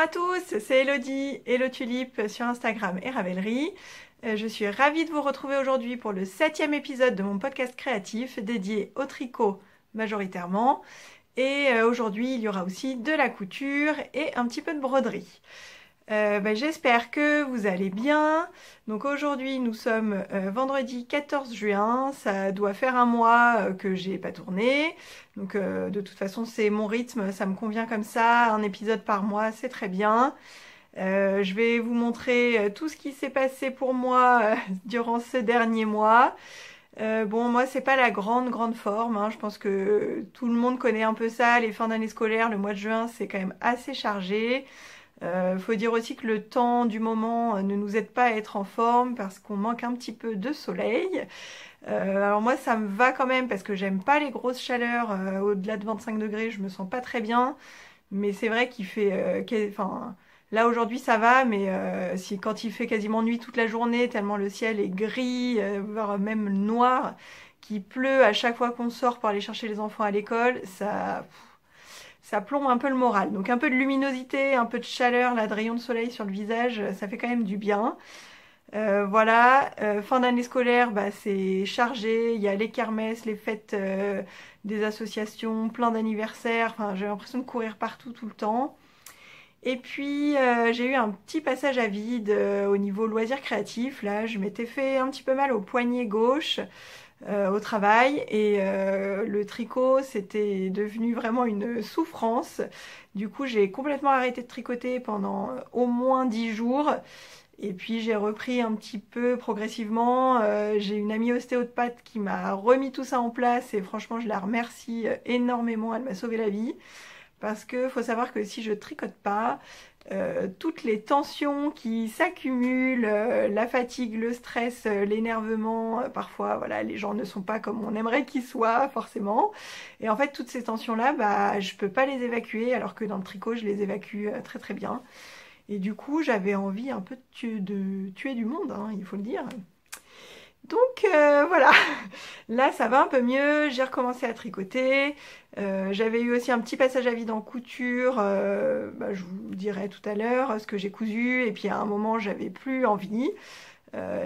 à tous, c'est Elodie, Hello Tulipe sur Instagram et Ravelry. Je suis ravie de vous retrouver aujourd'hui pour le 7e épisode de mon podcast créatif dédié au tricot majoritairement. Et aujourd'hui, il y aura aussi de la couture et un petit peu de broderie. J'espère que vous allez bien. Donc aujourd'hui, nous sommes vendredi 14 juin. Ça doit faire un mois que j'ai pas tourné. Donc de toute façon, c'est mon rythme, ça me convient comme ça. Un épisode par mois, c'est très bien. Je vais vous montrer tout ce qui s'est passé pour moi durant ces derniers mois. Moi, c'est pas la grande forme, hein. Je pense que tout le monde connaît un peu ça. Les fins d'année scolaire, le mois de juin, c'est quand même assez chargé. Faut dire aussi que le temps du moment ne nous aide pas à être en forme parce qu'on manque un petit peu de soleil. Alors moi ça me va quand même parce que j'aime pas les grosses chaleurs au-delà de 25 degrés, je me sens pas très bien. Mais c'est vrai qu'il fait... là aujourd'hui ça va, mais quand il fait quasiment nuit toute la journée, tellement le ciel est gris, voire même noir, qu'il pleut à chaque fois qu'on sort pour aller chercher les enfants à l'école, ça plombe un peu le moral. Donc un peu de luminosité, un peu de chaleur, là, de rayons de soleil sur le visage, ça fait quand même du bien. Fin d'année scolaire, c'est chargé, il y a les kermesses, les fêtes des associations, plein d'anniversaires, enfin j'ai l'impression de courir partout tout le temps. Et puis j'ai eu un petit passage à vide au niveau loisirs créatifs, là je m'étais fait un petit peu mal au poignet gauche. Au travail et le tricot c'était devenu vraiment une souffrance. Du coup j'ai complètement arrêté de tricoter pendant au moins 10 jours et puis j'ai repris un petit peu progressivement. J'ai une amie ostéopathe qui m'a remis tout ça en place et franchement je la remercie énormément, elle m'a sauvé la vie. Parce que faut savoir que si je tricote pas, toutes les tensions qui s'accumulent, la fatigue, le stress, l'énervement, parfois voilà, les gens ne sont pas comme on aimerait qu'ils soient forcément. Et en fait toutes ces tensions-là, je peux pas les évacuer alors que dans le tricot je les évacue très très bien. Et du coup j'avais envie un peu de tuer du monde, hein, il faut le dire. Donc voilà, là ça va un peu mieux, j'ai recommencé à tricoter, j'avais eu aussi un petit passage à vide en couture, je vous dirai tout à l'heure ce que j'ai cousu, et puis à un moment j'avais plus envie,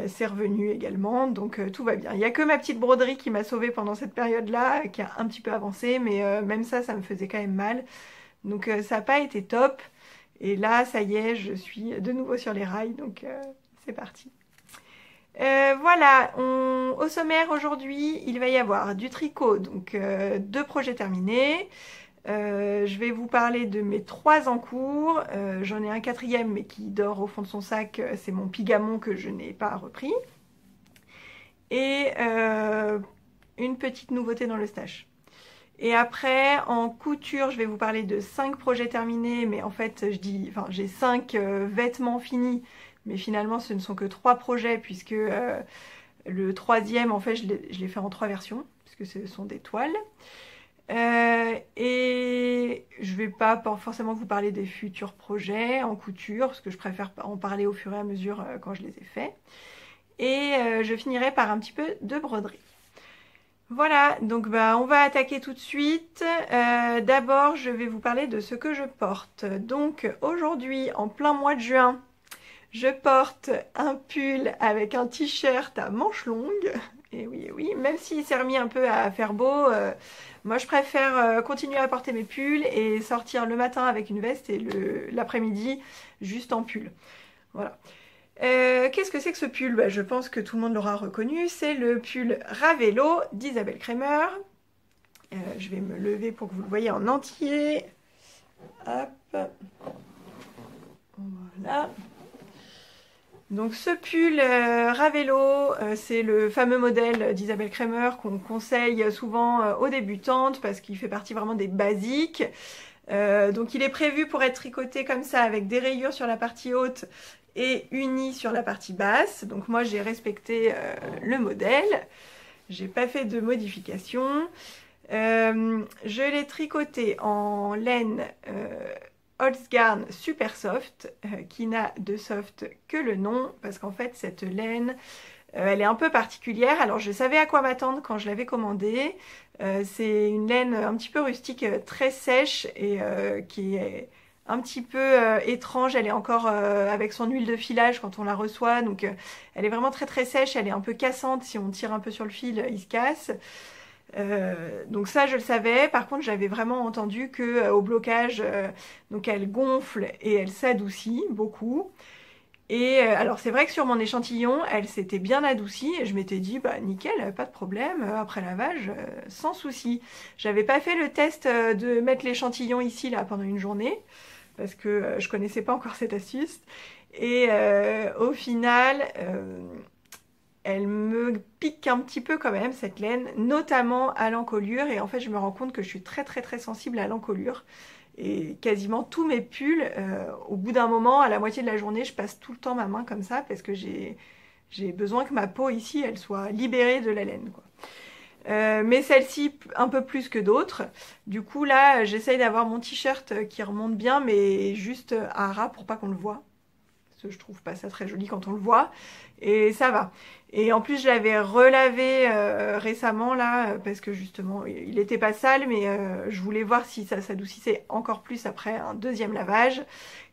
c'est revenu également, donc tout va bien. Il n'y a que ma petite broderie qui m'a sauvée pendant cette période-là, qui a un petit peu avancé, mais même ça me faisait quand même mal, donc ça n'a pas été top, et là ça y est, je suis de nouveau sur les rails, donc c'est parti. Au sommaire aujourd'hui, il va y avoir du tricot, donc 2 projets terminés. Je vais vous parler de mes 3 en cours. J'en ai un 4e mais qui dort au fond de son sac, c'est mon pigamon que je n'ai pas repris. Et une petite nouveauté dans le stash. Et après, en couture, je vais vous parler de 5 projets terminés, mais en fait, j'ai 5 vêtements finis. Mais finalement, ce ne sont que 3 projets, puisque le 3e, en fait, je l'ai fait en 3 versions, puisque ce sont des toiles. Et je ne vais pas forcément vous parler des futurs projets en couture, parce que je préfère en parler au fur et à mesure quand je les ai faits. Et je finirai par un petit peu de broderie. Voilà, donc on va attaquer tout de suite. D'abord, je vais vous parler de ce que je porte. Donc aujourd'hui, en plein mois de juin, je porte un pull avec un t-shirt à manches longues. Et oui, même s'il s'est remis un peu à faire beau, moi je préfère continuer à porter mes pulls et sortir le matin avec une veste et l'après-midi juste en pull. Voilà. Qu'est-ce que c'est que ce pull? Je pense que tout le monde l'aura reconnu. C'est le pull Ravello d'Isabelle Kremer. Je vais me lever pour que vous le voyez en entier. Hop. Voilà. Donc ce pull Ravello, c'est le fameux modèle d'Isabelle Kremer qu'on conseille souvent aux débutantes parce qu'il fait partie vraiment des basiques. Donc il est prévu pour être tricoté comme ça avec des rayures sur la partie haute et uni sur la partie basse. Donc moi j'ai respecté le modèle, j'ai pas fait de modification. Je l'ai tricoté en laine Holzgarn Super Soft, qui n'a de soft que le nom, parce qu'en fait cette laine, elle est un peu particulière. Alors je savais à quoi m'attendre quand je l'avais commandée. C'est une laine un petit peu rustique, très sèche et qui est un petit peu étrange. Elle est encore avec son huile de filage quand on la reçoit. Donc elle est vraiment très très sèche. Elle est un peu cassante. Si on tire un peu sur le fil, il se casse. Donc ça je le savais. Par contre j'avais vraiment entendu que au blocage, donc elle gonfle et elle s'adoucit beaucoup. Et alors c'est vrai que sur mon échantillon, elle s'était bien adoucie et je m'étais dit bah nickel, pas de problème, après lavage, sans souci. J'avais pas fait le test de mettre l'échantillon ici là pendant une journée parce que je connaissais pas encore cette astuce. Et au final, elle me pique un petit peu quand même cette laine, notamment à l'encolure. Et en fait je me rends compte que je suis très très très sensible à l'encolure. Et quasiment tous mes pulls, au bout d'un moment, à la moitié de la journée, je passe tout le temps ma main comme ça parce que j'ai besoin que ma peau ici, elle soit libérée de la laine, quoi. Mais celle-ci un peu plus que d'autres. Du coup là, j'essaye d'avoir mon t-shirt qui remonte bien, mais juste à ras pour pas qu'on le voit. Parce que je trouve pas ça très joli quand on le voit. Et ça va. Et en plus je l'avais relavé récemment là, parce que justement il était pas sale, mais je voulais voir si ça s'adoucissait encore plus après un deuxième lavage.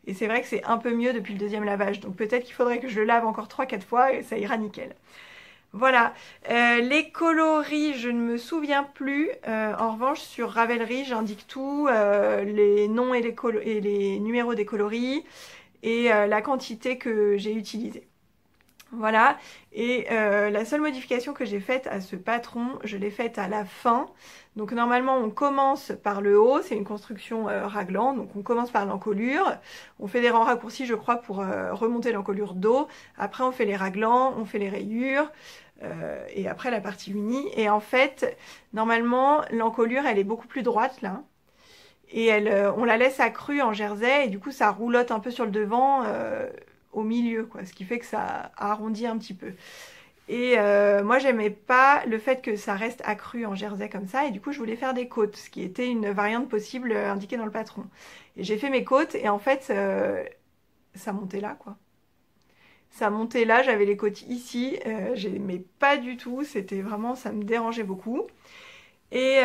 Et c'est vrai que c'est un peu mieux depuis le deuxième lavage, donc peut-être qu'il faudrait que je le lave encore 3-4 fois et ça ira nickel. Voilà, les coloris je ne me souviens plus, en revanche sur Ravelry j'indique tout, les noms et les numéros des coloris et la quantité que j'ai utilisée. Voilà, et la seule modification que j'ai faite à ce patron, je l'ai faite à la fin. Donc normalement on commence par le haut, c'est une construction raglan, donc on commence par l'encolure. On fait des rangs raccourcis je crois pour remonter l'encolure d'eau. Après on fait les raglans, on fait les rayures, et après la partie unie. Et en fait, normalement l'encolure elle est beaucoup plus droite là. Et on la laisse accrue en jersey et du coup ça roulotte un peu sur le devant, au milieu, quoi, ce qui fait que ça arrondit un petit peu. Et moi j'aimais pas le fait que ça reste accru en jersey comme ça, et du coup je voulais faire des côtes, ce qui était une variante possible indiquée dans le patron. Et j'ai fait mes côtes et en fait ça montait là, quoi. Ça montait là, j'avais les côtes ici, j'aimais pas du tout, c'était vraiment, ça me dérangeait beaucoup. Et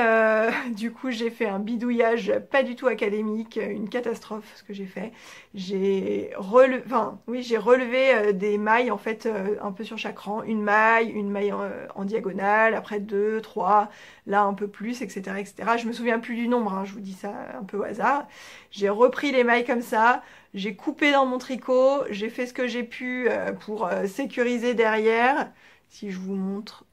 du coup j'ai fait un bidouillage pas du tout académique, une catastrophe ce que j'ai fait. J'ai relevé, des mailles en fait un peu sur chaque rang, une maille en diagonale, après deux, trois, là un peu plus, etc. etc. Je me souviens plus du nombre, hein, je vous dis ça un peu au hasard. J'ai repris les mailles comme ça, j'ai coupé dans mon tricot, j'ai fait ce que j'ai pu pour sécuriser derrière. Si je vous montre.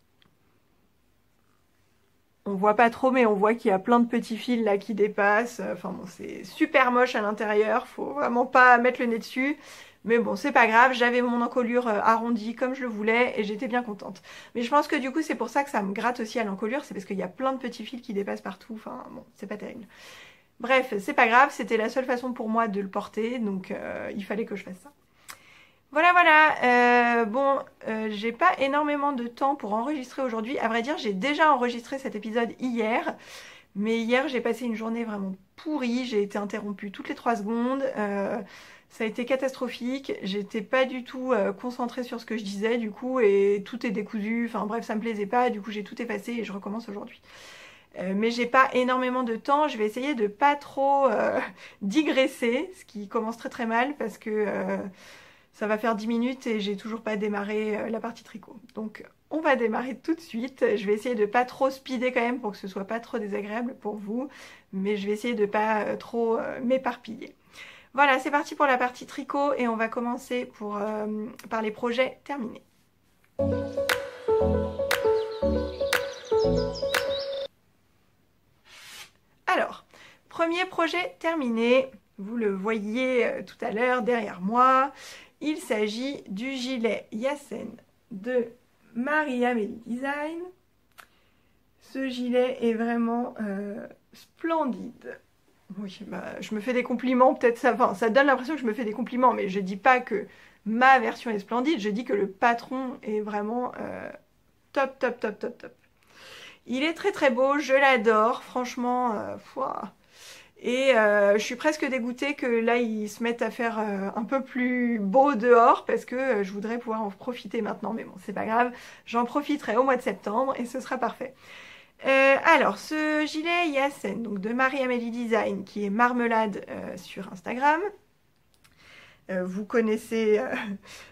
On voit pas trop, mais on voit qu'il y a plein de petits fils là qui dépassent. Enfin bon, c'est super moche à l'intérieur. Faut vraiment pas mettre le nez dessus. Mais bon, c'est pas grave. J'avais mon encolure arrondie comme je le voulais et j'étais bien contente. Mais je pense que du coup, c'est pour ça que ça me gratte aussi à l'encolure. C'est parce qu'il y a plein de petits fils qui dépassent partout. Enfin bon, c'est pas terrible. Bref, c'est pas grave. C'était la seule façon pour moi de le porter. Donc il fallait que je fasse ça. Voilà, voilà. Bon, j'ai pas énormément de temps pour enregistrer aujourd'hui. À vrai dire, j'ai déjà enregistré cet épisode hier. Mais hier, j'ai passé une journée vraiment pourrie. J'ai été interrompue toutes les 3 secondes. Ça a été catastrophique. J'étais pas du tout concentrée sur ce que je disais, du coup, et tout est décousu. Enfin bref, ça me plaisait pas. Du coup, j'ai tout effacé et je recommence aujourd'hui. Mais j'ai pas énormément de temps. Je vais essayer de pas trop digresser, ce qui commence très très mal parce que ça va faire 10 minutes et j'ai toujours pas démarré la partie tricot. Donc on va démarrer tout de suite. Je vais essayer de pas trop speeder quand même pour que ce soit pas trop désagréable pour vous. Mais je vais essayer de pas trop m'éparpiller. Voilà, c'est parti pour la partie tricot et on va commencer par les projets terminés. Alors, premier projet terminé. Vous le voyez tout à l'heure derrière moi. Il s'agit du gilet Yassen de Marie-Amélie Design. Ce gilet est vraiment splendide. Oui, bah, je me fais des compliments, peut-être ça, enfin, ça donne l'impression que je me fais des compliments, mais je dis pas que ma version est splendide, je dis que le patron est vraiment top, top, top, top, top. Il est très très beau, je l'adore, franchement, et je suis presque dégoûtée que là ils se mettent à faire un peu plus beau dehors parce que je voudrais pouvoir en profiter maintenant, mais bon c'est pas grave, j'en profiterai au mois de septembre et ce sera parfait. Alors, ce gilet Yassen, donc de Marie-Amélie Design, qui est marmelade sur Instagram. Vous connaissez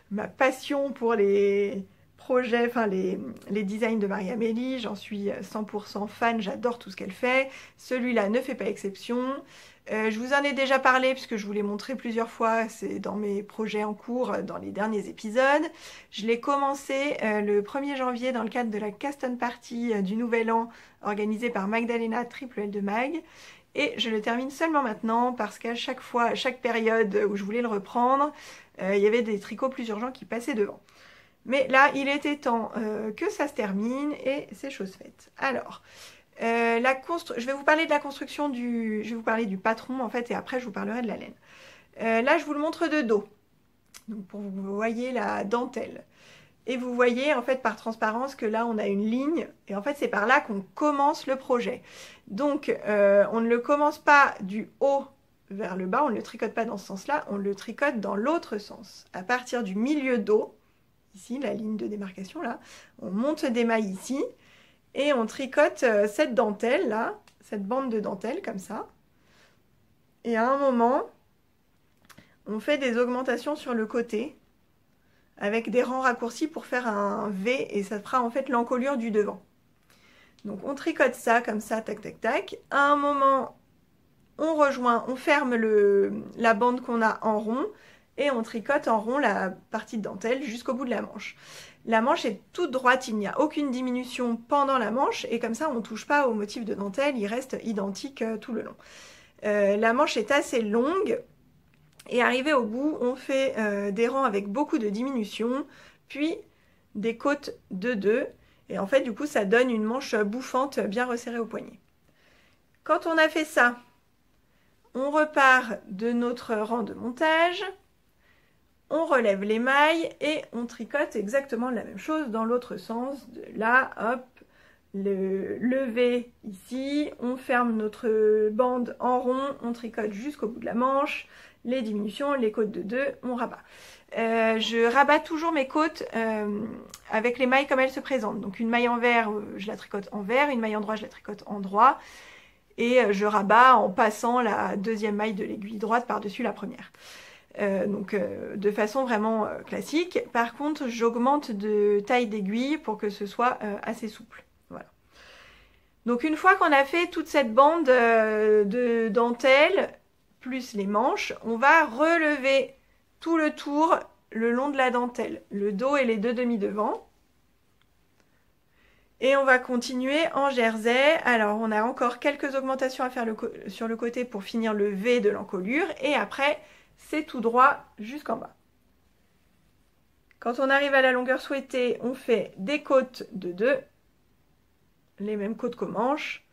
ma passion pour les projets, enfin les designs de Marie-Amélie. J'en suis 100% fan, j'adore tout ce qu'elle fait. Celui-là ne fait pas exception. Je vous en ai déjà parlé puisque je vous l'ai montré plusieurs fois, c'est dans mes projets en cours, dans les derniers épisodes. Je l'ai commencé le 1er janvier dans le cadre de la Caston Party du Nouvel An organisée par Magdalena Triple L de Mag. Et je le termine seulement maintenant parce qu'à chaque fois, à chaque période où je voulais le reprendre, il y avait des tricots plus urgents qui passaient devant. Mais là, il était temps que ça se termine et c'est chose faite. Alors, je vais vous parler de la construction je vais vous parler du patron en fait et après je vous parlerai de la laine. Là, je vous le montre de dos. Donc pour que vous voyez la dentelle. Et vous voyez en fait par transparence que là on a une ligne et en fait c'est par là qu'on commence le projet. Donc on ne le commence pas du haut vers le bas, on ne le tricote pas dans ce sens-là, on le tricote dans l'autre sens. À partir du milieu dos, ici la ligne de démarcation là, on monte des mailles ici et on tricote cette dentelle là, cette bande de dentelle comme ça. Et à un moment, on fait des augmentations sur le côté avec des rangs raccourcis pour faire un V et ça fera en fait l'encolure du devant. Donc on tricote ça comme ça, tac tac tac. À un moment, on ferme la bande qu'on a en rond et on tricote en rond la partie de dentelle jusqu'au bout de la manche. La manche est toute droite, il n'y a aucune diminution pendant la manche et comme ça on ne touche pas au motif de dentelle, il reste identique tout le long. La manche est assez longue. Et arrivé au bout, on fait des rangs avec beaucoup de diminutions, puis des côtes de 2. Et en fait, du coup, ça donne une manche bouffante bien resserrée au poignet. Quand on a fait ça, on repart de notre rang de montage, on relève les mailles et on tricote exactement la même chose dans l'autre sens. De là, hop, le lever ici, on ferme notre bande en rond, on tricote jusqu'au bout de la manche, les diminutions, les côtes de 2, on rabat. Je rabats toujours mes côtes avec les mailles comme elles se présentent. Donc une maille envers, je la tricote envers, une maille endroit, je la tricote endroit. Et je rabats en passant la deuxième maille de l'aiguille droite par-dessus la première. Donc de façon vraiment classique. Par contre, j'augmente de taille d'aiguille pour que ce soit assez souple. Voilà. Donc une fois qu'on a fait toute cette bande de dentelle, plus les manches, on va relever tout le tour le long de la dentelle, le dos et les deux demi-devants. Et on va continuer en jersey. Alors on a encore quelques augmentations à faire sur le côté pour finir le V de l'encolure. Et après, c'est tout droit jusqu'en bas. Quand on arrive à la longueur souhaitée, on fait des côtes de 2, les mêmes côtes qu'aux manches.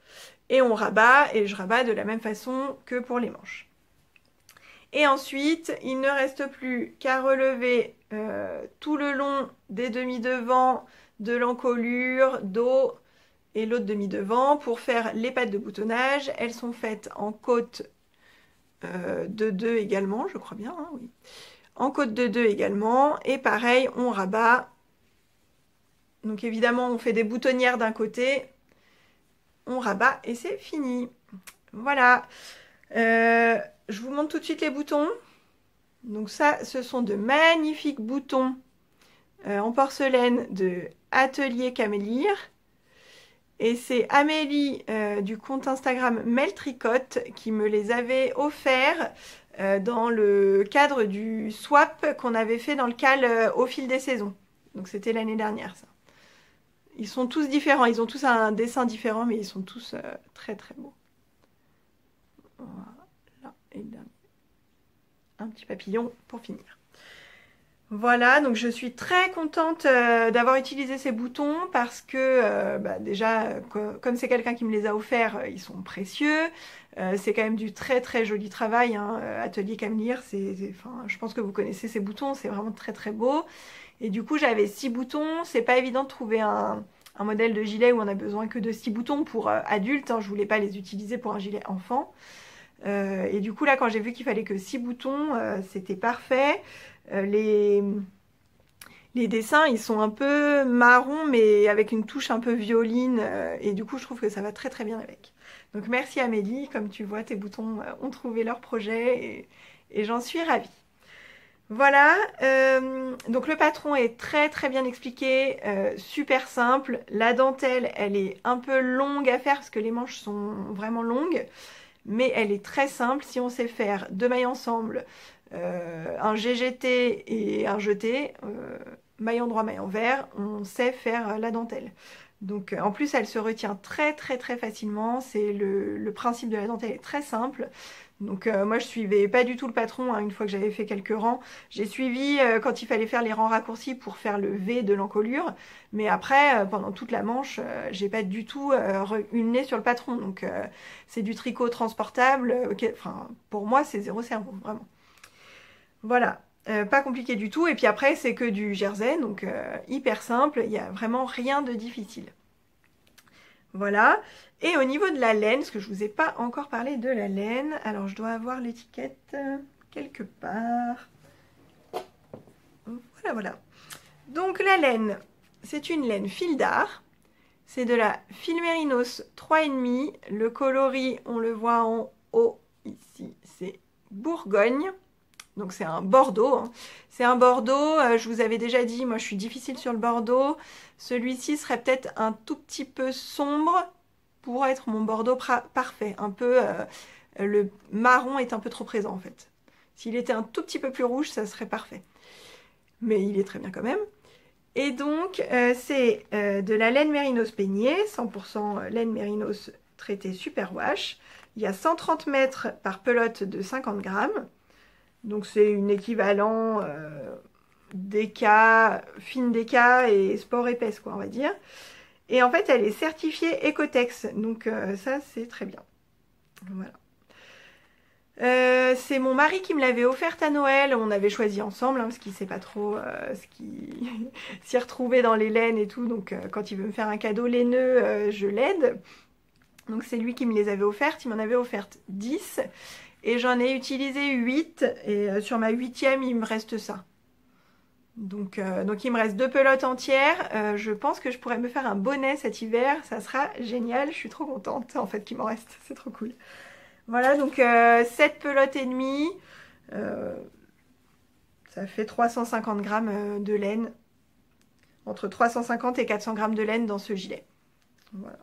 Et on rabat, et je rabats de la même façon que pour les manches. Et ensuite, il ne reste plus qu'à relever tout le long des demi-devants, de l'encolure, dos et l'autre demi-devant pour faire les pattes de boutonnage. Elles sont faites en côte de 2 également, je crois bien, hein, oui. En côte de 2 également. Et pareil, on rabat. Donc évidemment, on fait des boutonnières d'un côté. On rabat et c'est fini. Voilà. Je vous montre tout de suite les boutons. Donc ça, ce sont de magnifiques boutons en porcelaine de Atelier Camélire. Et c'est Amélie du compte Instagram Meltricote qui me les avait offerts dans le cadre du swap qu'on avait fait dans le cal au fil des saisons. Donc c'était l'année dernière ça. Ils sont tous différents, ils ont tous un dessin différent, mais ils sont tous très très beaux. Voilà, et un petit papillon pour finir. Voilà, donc je suis très contente d'avoir utilisé ces boutons parce que déjà, comme c'est quelqu'un qui me les a offerts, ils sont précieux. C'est quand même du très très joli travail, hein. Atelier Camélire, je pense que vous connaissez ces boutons, c'est vraiment très très beau. Et du coup, j'avais 6 boutons. C'est pas évident de trouver un modèle de gilet où on a besoin que de 6 boutons pour adultes, hein. Je voulais pas les utiliser pour un gilet enfant. Et du coup, là, quand j'ai vu qu'il fallait que 6 boutons, c'était parfait. Les dessins, ils sont un peu marron, mais avec une touche un peu violine, et du coup, je trouve que ça va très très bien avec. Donc merci Amélie, comme tu vois, tes boutons ont trouvé leur projet, et j'en suis ravie. Voilà, donc le patron est très très bien expliqué, super simple. La dentelle, elle est un peu longue à faire parce que les manches sont vraiment longues, mais elle est très simple. Si on sait faire deux mailles ensemble, un GGT et un jeté, maillon droit, maillon vert, on sait faire la dentelle. Donc en plus elle se retient très très très facilement, c'est le principe de la dentelle est très simple. Donc moi je suivais pas du tout le patron, hein, une fois que j'avais fait quelques rangs. J'ai suivi quand il fallait faire les rangs raccourcis pour faire le V de l'encolure. Mais après, pendant toute la manche, j'ai pas du tout eu le nez sur le patron. Donc c'est du tricot transportable. Enfin, pour moi c'est zéro cerveau, vraiment. Voilà, pas compliqué du tout. Et puis après c'est que du jersey, donc hyper simple. Il n'y a vraiment rien de difficile. Voilà. Et au niveau de la laine, parce que je ne vous ai pas encore parlé de la laine, alors je dois avoir l'étiquette quelque part. Voilà, voilà. Donc la laine, c'est une laine fil d'art. C'est de la fil mérinos 3,5. Le coloris, on le voit en haut ici, c'est Bourgogne. Donc c'est un bordeaux, hein. C'est un bordeaux, je vous avais déjà dit, moi je suis difficile sur le bordeaux. Celui-ci serait peut-être un tout petit peu sombre pour être mon bordeaux parfait. Un peu, le marron est un peu trop présent en fait. S'il était un tout petit peu plus rouge, ça serait parfait. Mais il est très bien quand même. Et donc c'est de la laine mérinos peignée, 100% laine mérinos traitée superwash. Il y a 130 mètres par pelote de 50 grammes. Donc c'est une équivalent DK, fine DK et sport épaisse quoi on va dire. Et en fait elle est certifiée Ecotex, donc ça c'est très bien. Voilà. C'est mon mari qui me l'avait offerte à Noël, on avait choisi ensemble hein, parce qu'il sait pas trop ce qui s'y retrouvait dans les laines et tout, donc quand il veut me faire un cadeau laineux, je l'aide. Donc c'est lui qui me les avait offertes, il m'en avait offertes 10. Et j'en ai utilisé 8 et sur ma 8e il me reste ça. Donc il me reste 2 pelotes entières. Je pense que je pourrais me faire un bonnet cet hiver, ça sera génial, je suis trop contente en fait qu'il m'en reste, c'est trop cool. Voilà donc 7 pelotes et demie, ça fait 350 grammes de laine, entre 350 et 400 grammes de laine dans ce gilet. Voilà.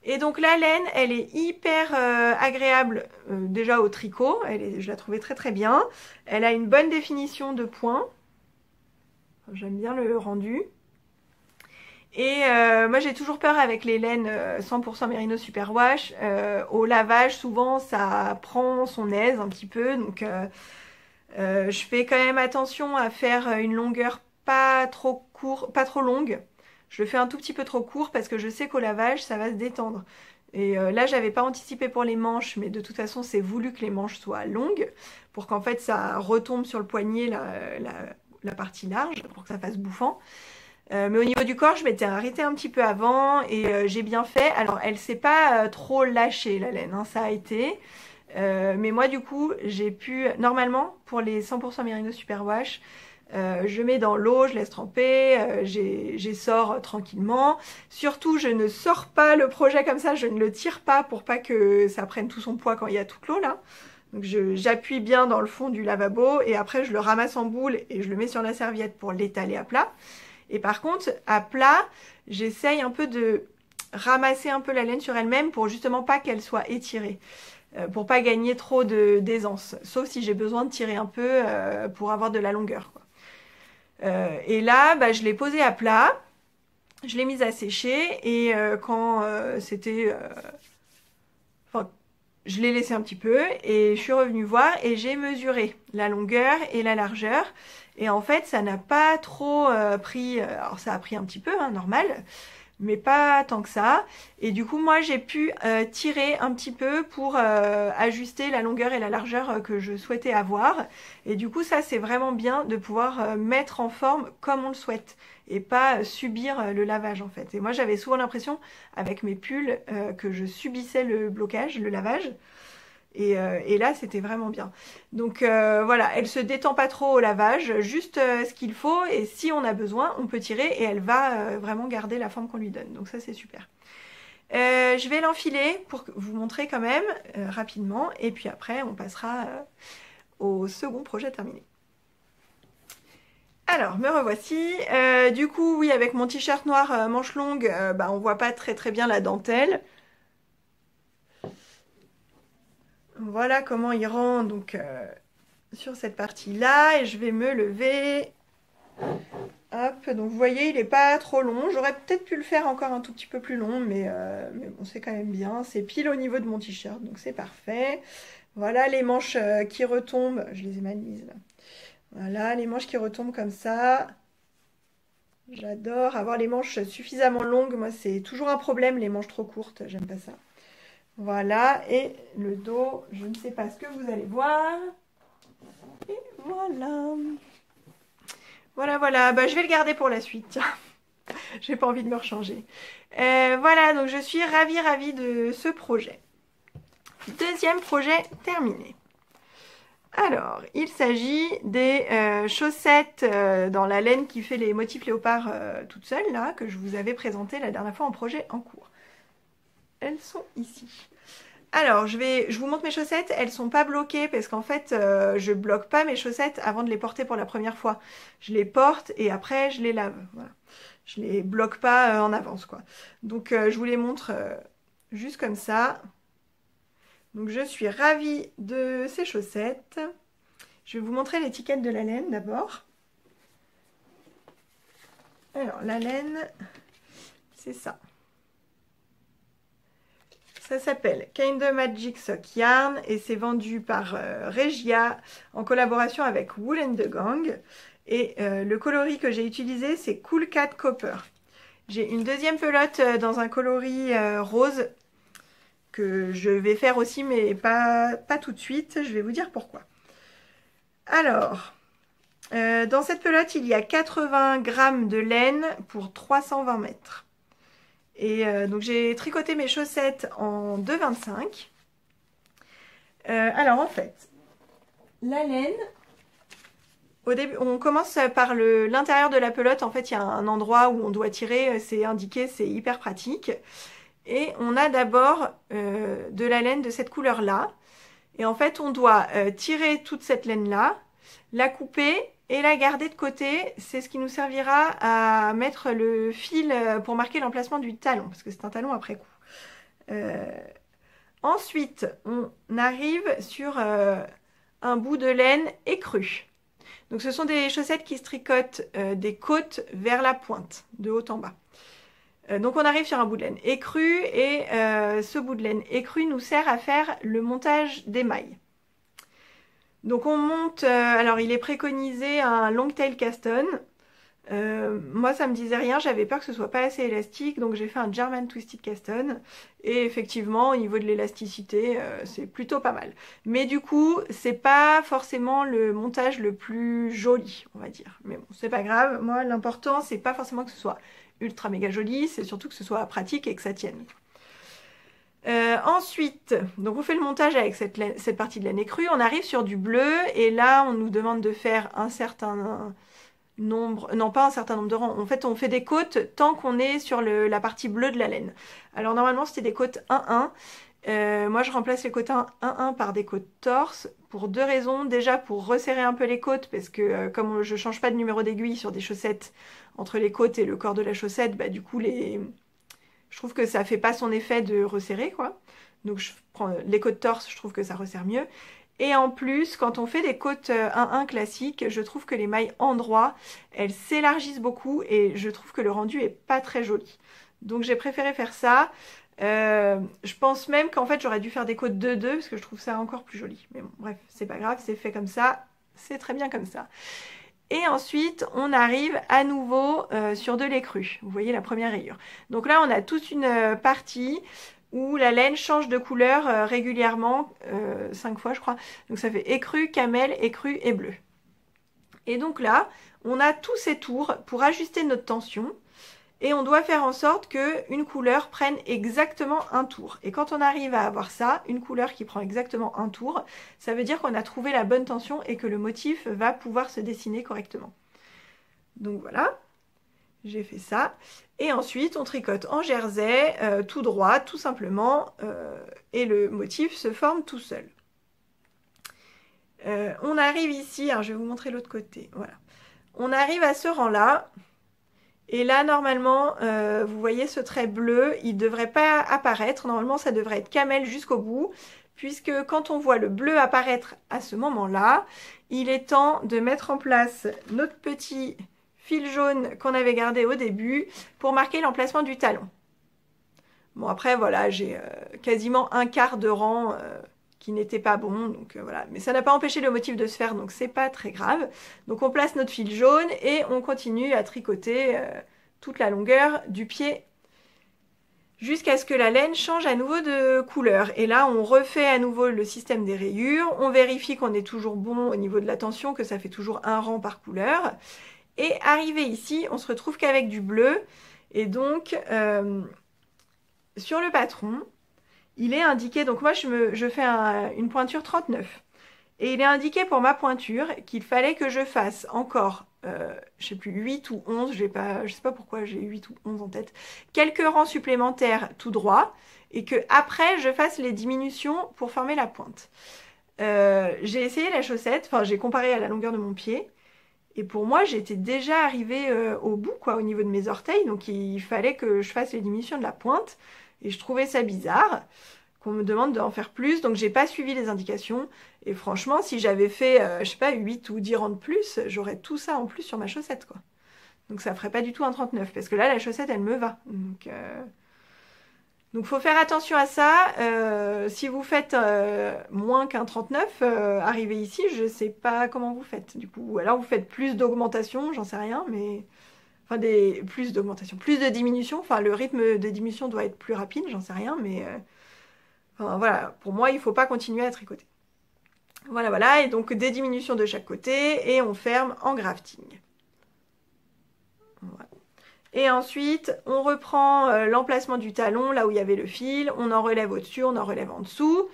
Et donc la laine, elle est hyper agréable déjà au tricot, je la trouvais très très bien. Elle a une bonne définition de points, j'aime bien le rendu. Et moi j'ai toujours peur avec les laines 100% Merino Superwash, au lavage souvent ça prend son aise un petit peu, donc je fais quand même attention à faire une longueur pas trop courte, pas trop longue. Je le fais un tout petit peu trop court parce que je sais qu'au lavage, ça va se détendre. Et là, j'avais pas anticipé pour les manches, mais de toute façon, c'est voulu que les manches soient longues pour qu'en fait, ça retombe sur le poignet, la partie large, pour que ça fasse bouffant. Mais au niveau du corps, je m'étais arrêtée un petit peu avant et j'ai bien fait. Alors, elle s'est pas trop lâchée, la laine, hein, ça a été. Mais moi, du coup, j'ai pu... Normalement, pour les 100% Merino Superwash, je mets dans l'eau, je laisse tremper, j'essore tranquillement. Surtout, je ne sors pas le projet comme ça, je ne le tire pas pour pas que ça prenne tout son poids quand il y a toute l'eau là. Donc j'appuie bien dans le fond du lavabo et après je le ramasse en boule et je le mets sur la serviette pour l'étaler à plat. Et par contre, à plat, j'essaye un peu de ramasser un peu la laine sur elle-même pour justement pas qu'elle soit étirée. Pour pas gagner trop d'aisance. Sauf si j'ai besoin de tirer un peu pour avoir de la longueur, quoi. Et là, bah, je l'ai posée à plat, je l'ai mise à sécher et quand c'était... Enfin, je l'ai laissé un petit peu et je suis revenue voir et j'ai mesuré la longueur et la largeur. Et en fait, ça n'a pas trop pris... alors ça a pris un petit peu, hein, normal, mais pas tant que ça. Et du coup, moi, j'ai pu tirer un petit peu pour ajuster la longueur et la largeur que je souhaitais avoir. Et du coup, ça, c'est vraiment bien de pouvoir mettre en forme comme on le souhaite et pas subir le lavage, en fait. Et moi, j'avais souvent l'impression, avec mes pulls, que je subissais le blocage, le lavage. Et là, c'était vraiment bien. Donc voilà, elle se détend pas trop au lavage, juste ce qu'il faut. Et si on a besoin, on peut tirer et elle va vraiment garder la forme qu'on lui donne. Donc ça, c'est super. Je vais l'enfiler pour vous montrer quand même rapidement. Et puis après, on passera au second projet terminé. Alors, me revoici. Du coup, oui, avec mon t-shirt noir manche longue, on voit pas très bien la dentelle. Voilà comment il rend donc sur cette partie-là. Et je vais me lever. Hop, donc vous voyez, il n'est pas trop long. J'aurais peut-être pu le faire encore un tout petit peu plus long, mais bon, c'est quand même bien. C'est pile au niveau de mon t-shirt, donc c'est parfait. Voilà les manches qui retombent. Je les ai mal mises là. Voilà, les manches qui retombent comme ça. J'adore avoir les manches suffisamment longues. Moi, c'est toujours un problème, les manches trop courtes. J'aime pas ça. Voilà, et le dos, je ne sais pas ce que vous allez voir. Et voilà. Voilà. Bah, je vais le garder pour la suite. Tiens, j'ai pas envie de me rechanger. Voilà, donc je suis ravie de ce projet. Deuxième projet terminé. Alors, il s'agit des chaussettes dans la laine qui fait les motifs léopard toute seule, là, que je vous avais présenté la dernière fois en projet en cours. Elles sont ici. Alors, je vous montre mes chaussettes. Elles sont pas bloquées parce qu'en fait, je bloque pas mes chaussettes avant de les porter pour la première fois. Je les porte et après, je les lave. Voilà. Je les bloque pas en avance, quoi. Donc, je vous les montre juste comme ça. Donc, je suis ravie de ces chaussettes. Je vais vous montrer l'étiquette de la laine d'abord. Alors, la laine, c'est ça. Ça s'appelle Kinda Magic Sock Yarn et c'est vendu par Regia en collaboration avec Wool and the Gang. Et le coloris que j'ai utilisé, c'est Cool Cat Copper. J'ai une deuxième pelote dans un coloris rose que je vais faire aussi, mais pas tout de suite. Je vais vous dire pourquoi. Alors, dans cette pelote, il y a 80 grammes de laine pour 320 mètres. Et donc j'ai tricoté mes chaussettes en 2,25. Alors en fait, la laine, au début, on commence par l'intérieur de la pelote. En fait, il y a un endroit où on doit tirer, c'est indiqué, c'est hyper pratique. Et on a d'abord de la laine de cette couleur-là. Et en fait, on doit tirer toute cette laine-là, la couper et la garder de côté. C'est ce qui nous servira à mettre le fil pour marquer l'emplacement du talon, parce que c'est un talon après coup. Ensuite, on arrive sur un bout de laine écru. Donc ce sont des chaussettes qui se tricotent des côtes vers la pointe, de haut en bas. Donc on arrive sur un bout de laine écru et ce bout de laine écru nous sert à faire le montage des mailles. Donc on monte, alors il est préconisé un long tail caston. Moi ça me disait rien, j'avais peur que ce soit pas assez élastique, donc j'ai fait un German Twisted Caston. Et effectivement au niveau de l'élasticité c'est plutôt pas mal. Mais du coup c'est pas forcément le montage le plus joli, on va dire. Mais bon c'est pas grave, moi l'important c'est pas forcément que ce soit ultra méga joli, c'est surtout que ce soit pratique et que ça tienne. Ensuite, donc on fait le montage avec cette partie de laine écrue, on arrive sur du bleu et là on nous demande de faire un certain nombre, non pas un certain nombre de rangs, en fait on fait des côtes tant qu'on est sur la partie bleue de la laine. Alors normalement c'était des côtes 1-1, moi je remplace les côtes 1-1 par des côtes torse pour deux raisons. Déjà pour resserrer un peu les côtes parce que comme je change pas de numéro d'aiguille sur des chaussettes entre les côtes et le corps de la chaussette, bah du coup je trouve que ça fait pas son effet de resserrer quoi. Donc je prends les côtes torse, je trouve que ça resserre mieux. Et en plus, quand on fait des côtes 1-1 classiques, je trouve que les mailles endroit, elles s'élargissent beaucoup et je trouve que le rendu est pas très joli. Donc j'ai préféré faire ça. Je pense même qu'en fait j'aurais dû faire des côtes 2-2 parce que je trouve ça encore plus joli. Mais bon, bref, c'est pas grave, c'est fait comme ça, c'est très bien comme ça. Et ensuite, on arrive à nouveau sur de l'écru. Vous voyez la première rayure. Donc là, on a toute une partie où la laine change de couleur régulièrement, 5 fois je crois. Donc ça fait écru, camel, écru et bleu. Et donc là, on a tous ces tours pour ajuster notre tension. Et on doit faire en sorte qu'une couleur prenne exactement un tour. Et quand on arrive à avoir ça, une couleur qui prend exactement un tour, ça veut dire qu'on a trouvé la bonne tension et que le motif va pouvoir se dessiner correctement. Donc voilà, j'ai fait ça. Et ensuite, on tricote en jersey, tout droit, tout simplement, et le motif se forme tout seul. On arrive ici, alors je vais vous montrer l'autre côté, voilà. On arrive à ce rang-là. Et là, normalement, vous voyez ce trait bleu, il ne devrait pas apparaître. Normalement, ça devrait être camel jusqu'au bout, puisque quand on voit le bleu apparaître à ce moment-là, il est temps de mettre en place notre petit fil jaune qu'on avait gardé au début pour marquer l'emplacement du talon. Bon, après, voilà, j'ai quasiment un quart de rang qui n'était pas bon, donc voilà. Mais ça n'a pas empêché le motif de se faire, donc c'est pas très grave. Donc on place notre fil jaune et on continue à tricoter toute la longueur du pied jusqu'à ce que la laine change à nouveau de couleur. Et là, on refait à nouveau le système des rayures, on vérifie qu'on est toujours bon au niveau de la tension, que ça fait toujours un rang par couleur. Et arrivé ici, on se retrouve qu'avec du bleu, et donc sur le patron, il est indiqué, donc moi je fais une pointure 39. Et il est indiqué pour ma pointure qu'il fallait que je fasse encore, je sais plus, 8 ou 11, je sais pas pourquoi j'ai 8 ou 11 en tête, quelques rangs supplémentaires tout droit, et que après je fasse les diminutions pour former la pointe. J'ai essayé la chaussette, enfin j'ai comparé à la longueur de mon pied, et pour moi j'étais déjà arrivée au bout, quoi, au niveau de mes orteils, donc il fallait que je fasse les diminutions de la pointe, et je trouvais ça bizarre qu'on me demande d'en faire plus, donc j'ai pas suivi les indications, et franchement, si j'avais fait, je sais pas, 8 ou 10 rangs de plus, j'aurais tout ça en plus sur ma chaussette, quoi. Donc ça ferait pas du tout un 39, parce que là, la chaussette, elle me va. Donc faut faire attention à ça. Si vous faites moins qu'un 39, arrivé ici, je sais pas comment vous faites, du coup. Ou alors vous faites plus d'augmentation, j'en sais rien, mais... Enfin, plus d'augmentation, plus de diminution, enfin le rythme de diminution doit être plus rapide, j'en sais rien, mais... Enfin, voilà, pour moi, il faut pas continuer à tricoter. Voilà, voilà, et donc des diminutions de chaque côté, et on ferme en grafting. Voilà. Et ensuite, on reprend l'emplacement du talon, là où il y avait le fil, on en relève au-dessus, on en relève en dessous.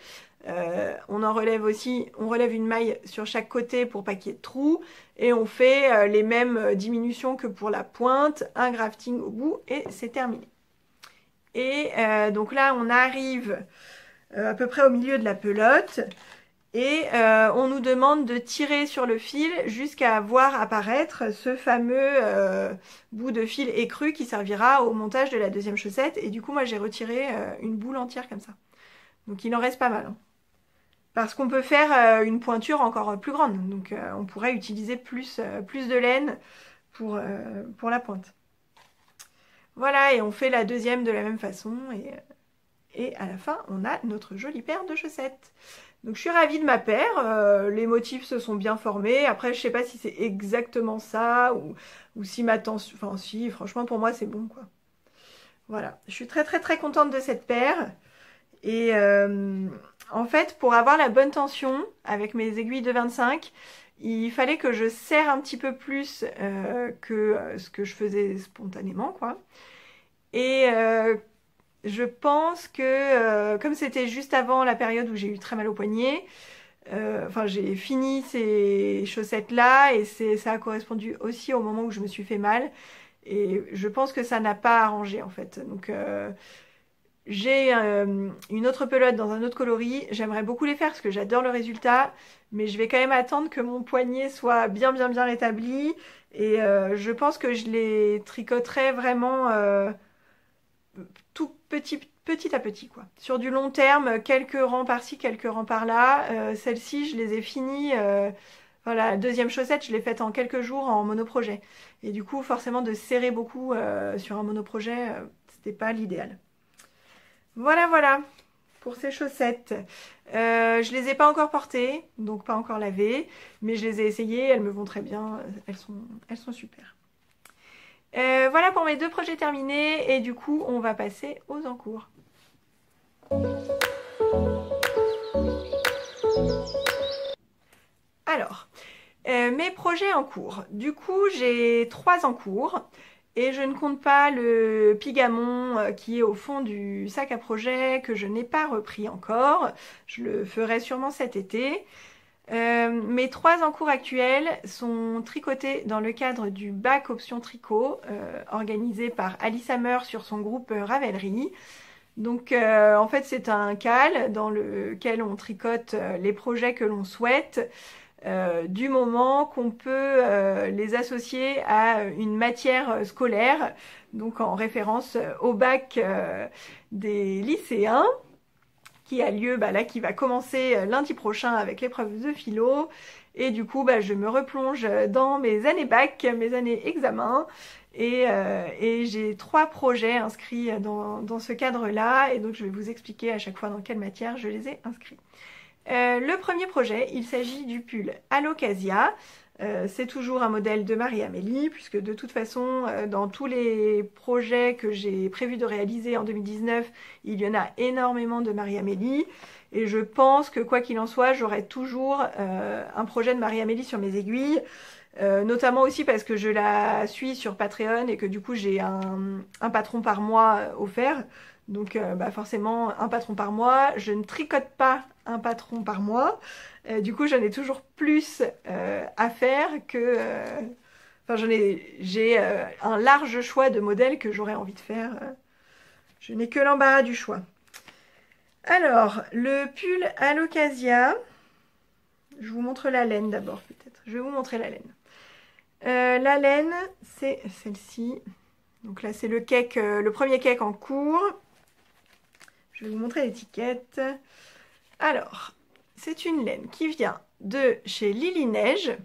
On en relève aussi, on relève une maille sur chaque côté pour pas qu'il y ait de trous, et on fait les mêmes diminutions que pour la pointe, un grafting au bout, et c'est terminé. Et donc là, on arrive à peu près au milieu de la pelote, et on nous demande de tirer sur le fil jusqu'à voir apparaître ce fameux bout de fil écru qui servira au montage de la deuxième chaussette. Et du coup, moi, j'ai retiré une boule entière comme ça. Donc, il en reste pas mal, hein. Parce qu'on peut faire une pointure encore plus grande. Donc, on pourrait utiliser plus de laine pour la pointe. Voilà, et on fait la deuxième de la même façon. Et à la fin, on a notre jolie paire de chaussettes. Donc je suis ravie de ma paire, les motifs se sont bien formés. Après, je sais pas si c'est exactement ça ou si ma tension... Enfin si, franchement pour moi c'est bon, quoi. Voilà, je suis très très très contente de cette paire. Et en fait, pour avoir la bonne tension avec mes aiguilles de 25, il fallait que je serre un petit peu plus que ce que je faisais spontanément, quoi. Et je pense que comme c'était juste avant la période où j'ai eu très mal au poignet, enfin j'ai fini ces chaussettes là et ça a correspondu aussi au moment où je me suis fait mal, et je pense que ça n'a pas arrangé en fait. Donc j'ai une autre pelote dans un autre coloris, j'aimerais beaucoup les faire parce que j'adore le résultat, mais je vais quand même attendre que mon poignet soit bien rétabli, et je pense que je les tricoterai vraiment tout petit à petit, quoi. Sur du long terme, quelques rangs par-ci, quelques rangs par-là. Celle-ci, je les ai finies. Voilà, la deuxième chaussette, je l'ai faite en quelques jours en monoprojet. Et du coup, forcément, de serrer beaucoup sur un monoprojet, c'était pas l'idéal. Voilà, voilà pour ces chaussettes. Je les ai pas encore portées, donc pas encore lavées, mais je les ai essayées, elles me vont très bien, elles sont super. Voilà pour mes deux projets terminés, et du coup on va passer aux encours. Alors, mes projets en cours. Du coup j'ai 3 en cours, Et je ne compte pas le Pigamon qui est au fond du sac à projet que je n'ai pas repris encore. Je le ferai sûrement cet été. Mes 3 encours actuels sont tricotés dans le cadre du bac option tricot organisé par Alice Hammer sur son groupe Ravelry. Donc en fait c'est un cal dans lequel on tricote les projets que l'on souhaite du moment qu'on peut les associer à une matière scolaire, donc en référence au bac des lycéens qui a lieu là, qui va commencer lundi prochain avec l'épreuve de philo. Et du coup, je me replonge dans mes années bac, mes années examen. Et j'ai 3 projets inscrits dans ce cadre-là. Et donc, je vais vous expliquer à chaque fois dans quelle matière je les ai inscrits. Le premier projet, il s'agit du pull Alocasia. C'est toujours un modèle de Marie-Amélie, puisque de toute façon, dans tous les projets que j'ai prévu de réaliser en 2019, il y en a énormément de Marie-Amélie. Et je pense que quoi qu'il en soit, j'aurai toujours un projet de Marie-Amélie sur mes aiguilles. Notamment aussi parce que je la suis sur Patreon et que du coup j'ai un patron par mois offert. Donc forcément un patron par mois. Je ne tricote pas un patron par mois. Du coup j'en ai toujours plus à faire que... j'ai un large choix de modèles que j'aurais envie de faire. Je n'ai que l'embarras du choix. Alors, le pull Alocasia. Je vous montre la laine d'abord peut-être. Je vais vous montrer la laine. La laine, c'est celle-ci. Donc là, c'est le cake, le premier cake en cours. Je vais vous montrer l'étiquette. Alors, c'est une laine qui vient de chez Lily Neige.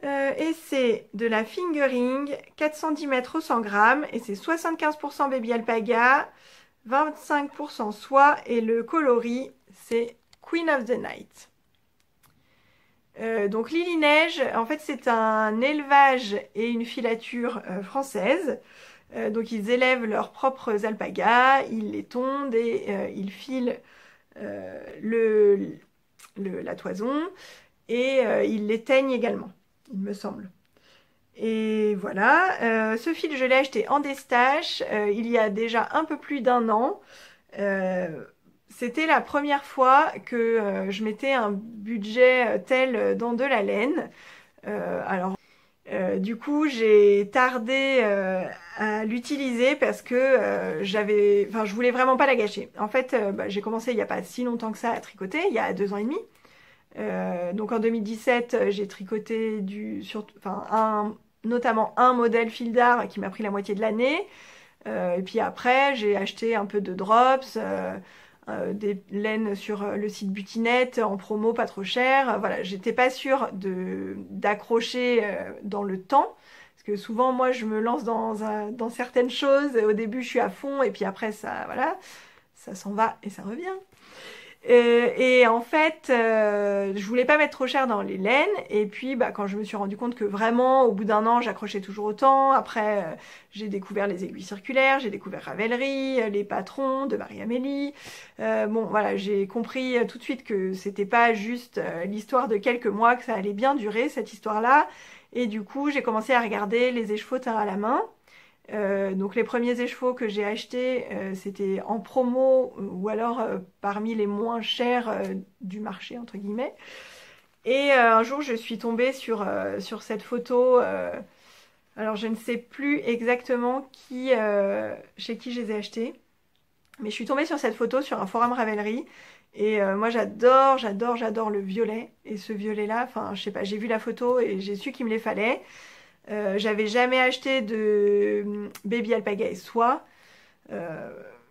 Et c'est de la fingering, 410 mètres au 100 grammes. Et c'est 75% baby alpaga, 25% soie. Et le coloris, c'est Queen of the Night. Donc Lily Neige, en fait c'est un élevage et une filature française. Donc ils élèvent leurs propres alpagas, ils les tondent et ils filent la toison et ils les teignent également, il me semble. Et voilà, ce fil je l'ai acheté en destache il y a déjà un peu plus d'1 an. C'était la première fois que je mettais un budget tel dans de la laine. Du coup, j'ai tardé à l'utiliser parce que je voulais vraiment pas la gâcher. En fait, j'ai commencé il n'y a pas si longtemps que ça à tricoter, il y a 2 ans et demi. Donc en 2017, j'ai tricoté notamment un modèle fil d'art qui m'a pris la moitié de l'année. Et puis après, j'ai acheté un peu de drops. Des laines sur le site Butinette en promo pas trop cher. Voilà, j'étais pas sûre d'accrocher dans le temps parce que souvent moi je me lance dans certaines choses. Au début je suis à fond et puis après ça s'en va et ça revient. Et en fait, je voulais pas mettre trop cher dans les laines. Et puis, quand je me suis rendu compte que vraiment, au bout d'1 an, j'accrochais toujours autant. Après, j'ai découvert les aiguilles circulaires, j'ai découvert Ravelry, les patrons de Marie-Amélie. Bon, voilà, j'ai compris tout de suite que c'était pas juste l'histoire de quelques mois, que ça allait bien durer cette histoire-là. Et du coup, j'ai commencé à regarder les écheveaux teints à la main. Donc les premiers écheveaux que j'ai achetés, c'était en promo ou alors parmi les moins chers du marché, entre guillemets. Et un jour, je suis tombée sur cette photo. Alors je ne sais plus exactement chez qui je les ai achetés. Mais je suis tombée sur cette photo sur un forum Ravelry. Et moi j'adore le violet. Et ce violet-là, je sais pas, j'ai vu la photo et j'ai su qu'il me les fallait. J'avais jamais acheté de baby alpaga et soie.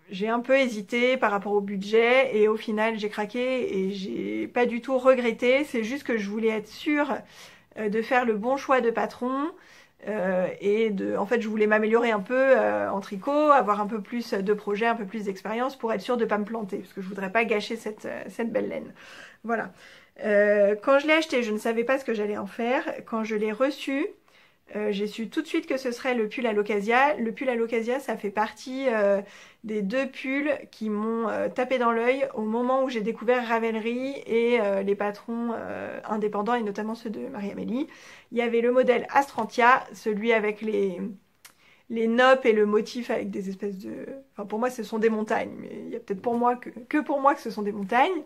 J'ai un peu hésité par rapport au budget et au final j'ai craqué et j'ai pas du tout regretté. C'est juste que je voulais être sûre de faire le bon choix de patron en fait je voulais m'améliorer un peu en tricot, avoir un peu plus de projets, un peu plus d'expérience pour être sûre de pas me planter parce que je voudrais pas gâcher cette belle laine. Voilà. Quand je l'ai acheté, je ne savais pas ce que j'allais en faire. Quand je l'ai reçu, j'ai su tout de suite que ce serait le pull à l'Ocasia. Le pull à l'Ocasia, ça fait partie des 2 pulls qui m'ont tapé dans l'œil au moment où j'ai découvert Ravelry et les patrons indépendants, et notamment ceux de Marie-Amélie. Il y avait le modèle Astrantia, celui avec les noppes et le motif avec des espèces de... Enfin, pour moi, ce sont des montagnes, mais il y a peut-être pour moi que pour moi que ce sont des montagnes.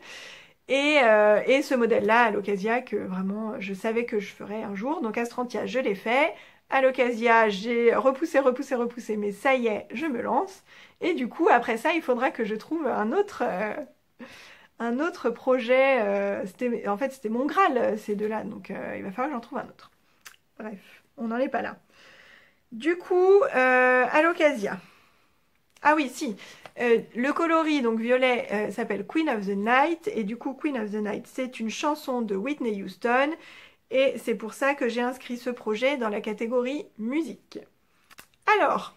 Et ce modèle-là, à l'Ocasia, que vraiment, je savais que je ferais un jour. Donc, Astrantia, je l'ai fait. À l'Ocasia, j'ai repoussé, mais ça y est, je me lance. Et du coup, après ça, il faudra que je trouve un autre projet. En fait, c'était mon Graal, ces deux-là. Donc, il va falloir que j'en trouve un autre. Bref, on n'en est pas là. Du coup, à l'Ocasia. Ah oui, si. Le coloris, donc violet, s'appelle Queen of the Night. Et du coup, Queen of the Night, c'est une chanson de Whitney Houston. Et c'est pour ça que j'ai inscrit ce projet dans la catégorie musique. Alors,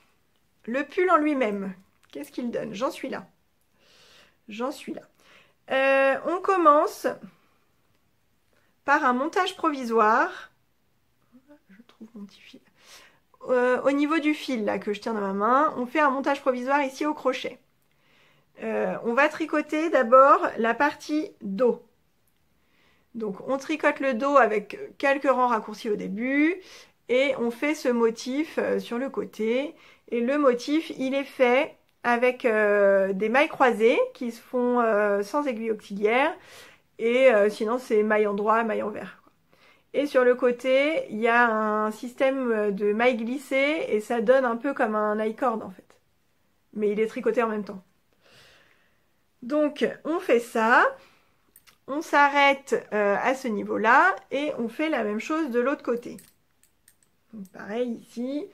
le pull en lui-même, qu'est-ce qu'il donne? J'en suis là. J'en suis là. On commence par un montage provisoire. Je trouve mon petit fil. Au niveau du fil là que je tiens dans ma main, on fait un montage provisoire ici au crochet. On va tricoter d'abord la partie dos. Donc on tricote le dos avec quelques rangs raccourcis au début et on fait ce motif sur le côté. Et le motif, il est fait avec des mailles croisées qui se font sans aiguille auxiliaire. Et sinon c'est maille en droit, maille envers. Et sur le côté, il y a un système de mailles glissées et ça donne un peu comme un I-cord en fait. Mais il est tricoté en même temps. Donc on fait ça, on s'arrête à ce niveau-là et on fait la même chose de l'autre côté. Donc pareil ici,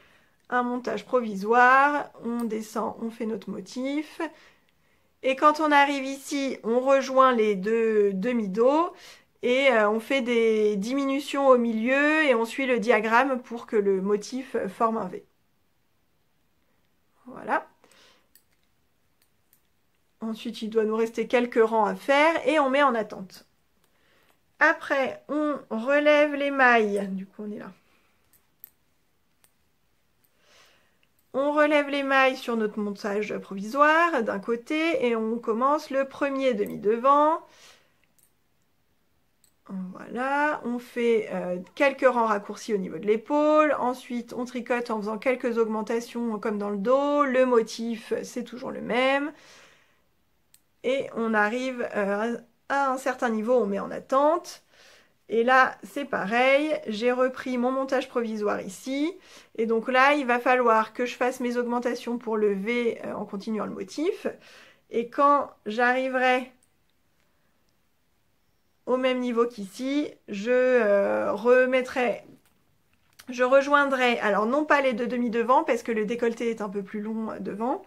un montage provisoire, on descend, on fait notre motif. Et quand on arrive ici, on rejoint les deux demi-dos. Et on fait des diminutions au milieu et on suit le diagramme pour que le motif forme un V. Voilà. Ensuite, il doit nous rester quelques rangs à faire et on met en attente. Après, on relève les mailles. Du coup, on est là. On relève les mailles sur notre montage provisoire d'un côté et on commence le premier demi-devant. Voilà, on fait quelques rangs raccourcis au niveau de l'épaule. Ensuite, on tricote en faisant quelques augmentations comme dans le dos. Le motif, c'est toujours le même. Et on arrive à un certain niveau, on met en attente. Et là, c'est pareil, j'ai repris mon montage provisoire ici. Et donc là, il va falloir que je fasse mes augmentations pour le V en continuant le motif. Et quand j'arriverai au même niveau qu'ici, je rejoindrai, alors non pas les deux demi-devants, parce que le décolleté est un peu plus long devant,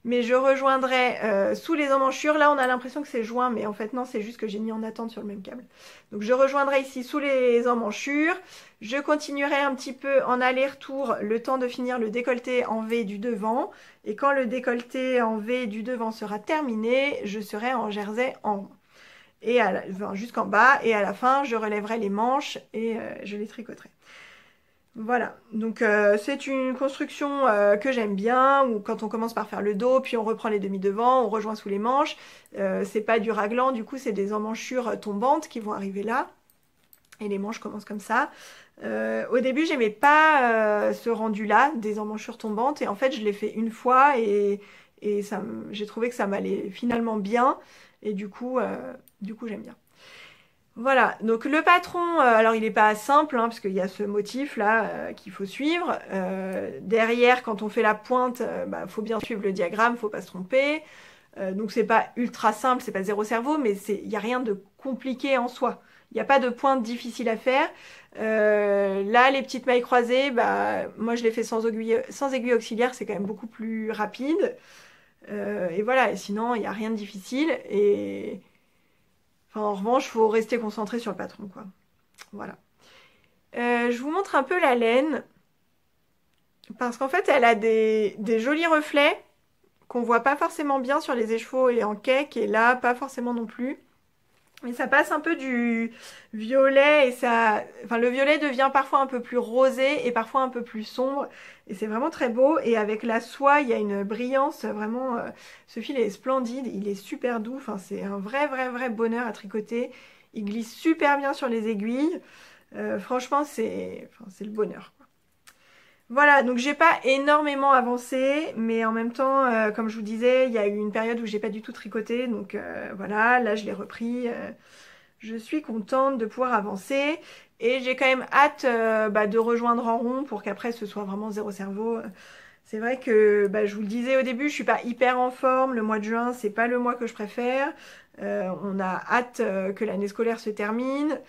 mais je rejoindrai sous les emmanchures. Là, on a l'impression que c'est joint, mais en fait, non, c'est juste que j'ai mis en attente sur le même câble. Donc, je rejoindrai ici sous les emmanchures. Je continuerai un petit peu en aller-retour le temps de finir le décolleté en V du devant. Et quand le décolleté en V du devant sera terminé, je serai en jersey en rond. Et enfin, jusqu'en bas. Et à la fin, je relèverai les manches et je les tricoterai. Voilà, donc c'est une construction que j'aime bien, où quand on commence par faire le dos, puis on reprend les demi-devants, on rejoint sous les manches. C'est pas du raglan, du coup c'est des emmanchures tombantes qui vont arriver là. Et les manches commencent comme ça. Au début, j'aimais pas ce rendu-là, des emmanchures tombantes. Et en fait, je l'ai fait une fois et j'ai trouvé que ça m'allait finalement bien. Et du coup j'aime bien. Voilà, donc le patron, alors il n'est pas simple, hein, parce qu'il y a ce motif là qu'il faut suivre. Derrière, quand on fait la pointe, faut bien suivre le diagramme, faut pas se tromper. Donc c'est pas ultra simple, c'est pas zéro cerveau, mais il n'y a rien de compliqué en soi. Il n'y a pas de pointe difficile à faire. Là, les petites mailles croisées, moi je les fais sans aiguille auxiliaire, c'est quand même beaucoup plus rapide. Et voilà, et sinon il n'y a rien de difficile. Et en revanche, il faut rester concentré sur le patron, quoi. Voilà. Je vous montre un peu la laine. Parce qu'en fait, elle a des jolis reflets qu'on voit pas forcément bien sur les écheveaux et en cake. Et là, pas forcément non plus. Mais ça passe un peu du violet et ça... Enfin, le violet devient parfois un peu plus rosé et parfois un peu plus sombre. Et c'est vraiment très beau. Et avec la soie, il y a une brillance vraiment... ce fil est splendide, il est super doux. Enfin, c'est un vrai bonheur à tricoter. Il glisse super bien sur les aiguilles. Franchement, c'est le bonheur. Voilà, donc j'ai pas énormément avancé, mais en même temps, comme je vous disais, il y a eu une période où j'ai pas du tout tricoté, donc voilà, là je l'ai repris. Je suis contente de pouvoir avancer et j'ai quand même hâte de rejoindre en rond pour qu'après ce soit vraiment zéro cerveau. C'est vrai que je vous le disais au début, je suis pas hyper en forme, le mois de juin c'est pas le mois que je préfère. On a hâte que l'année scolaire se termine.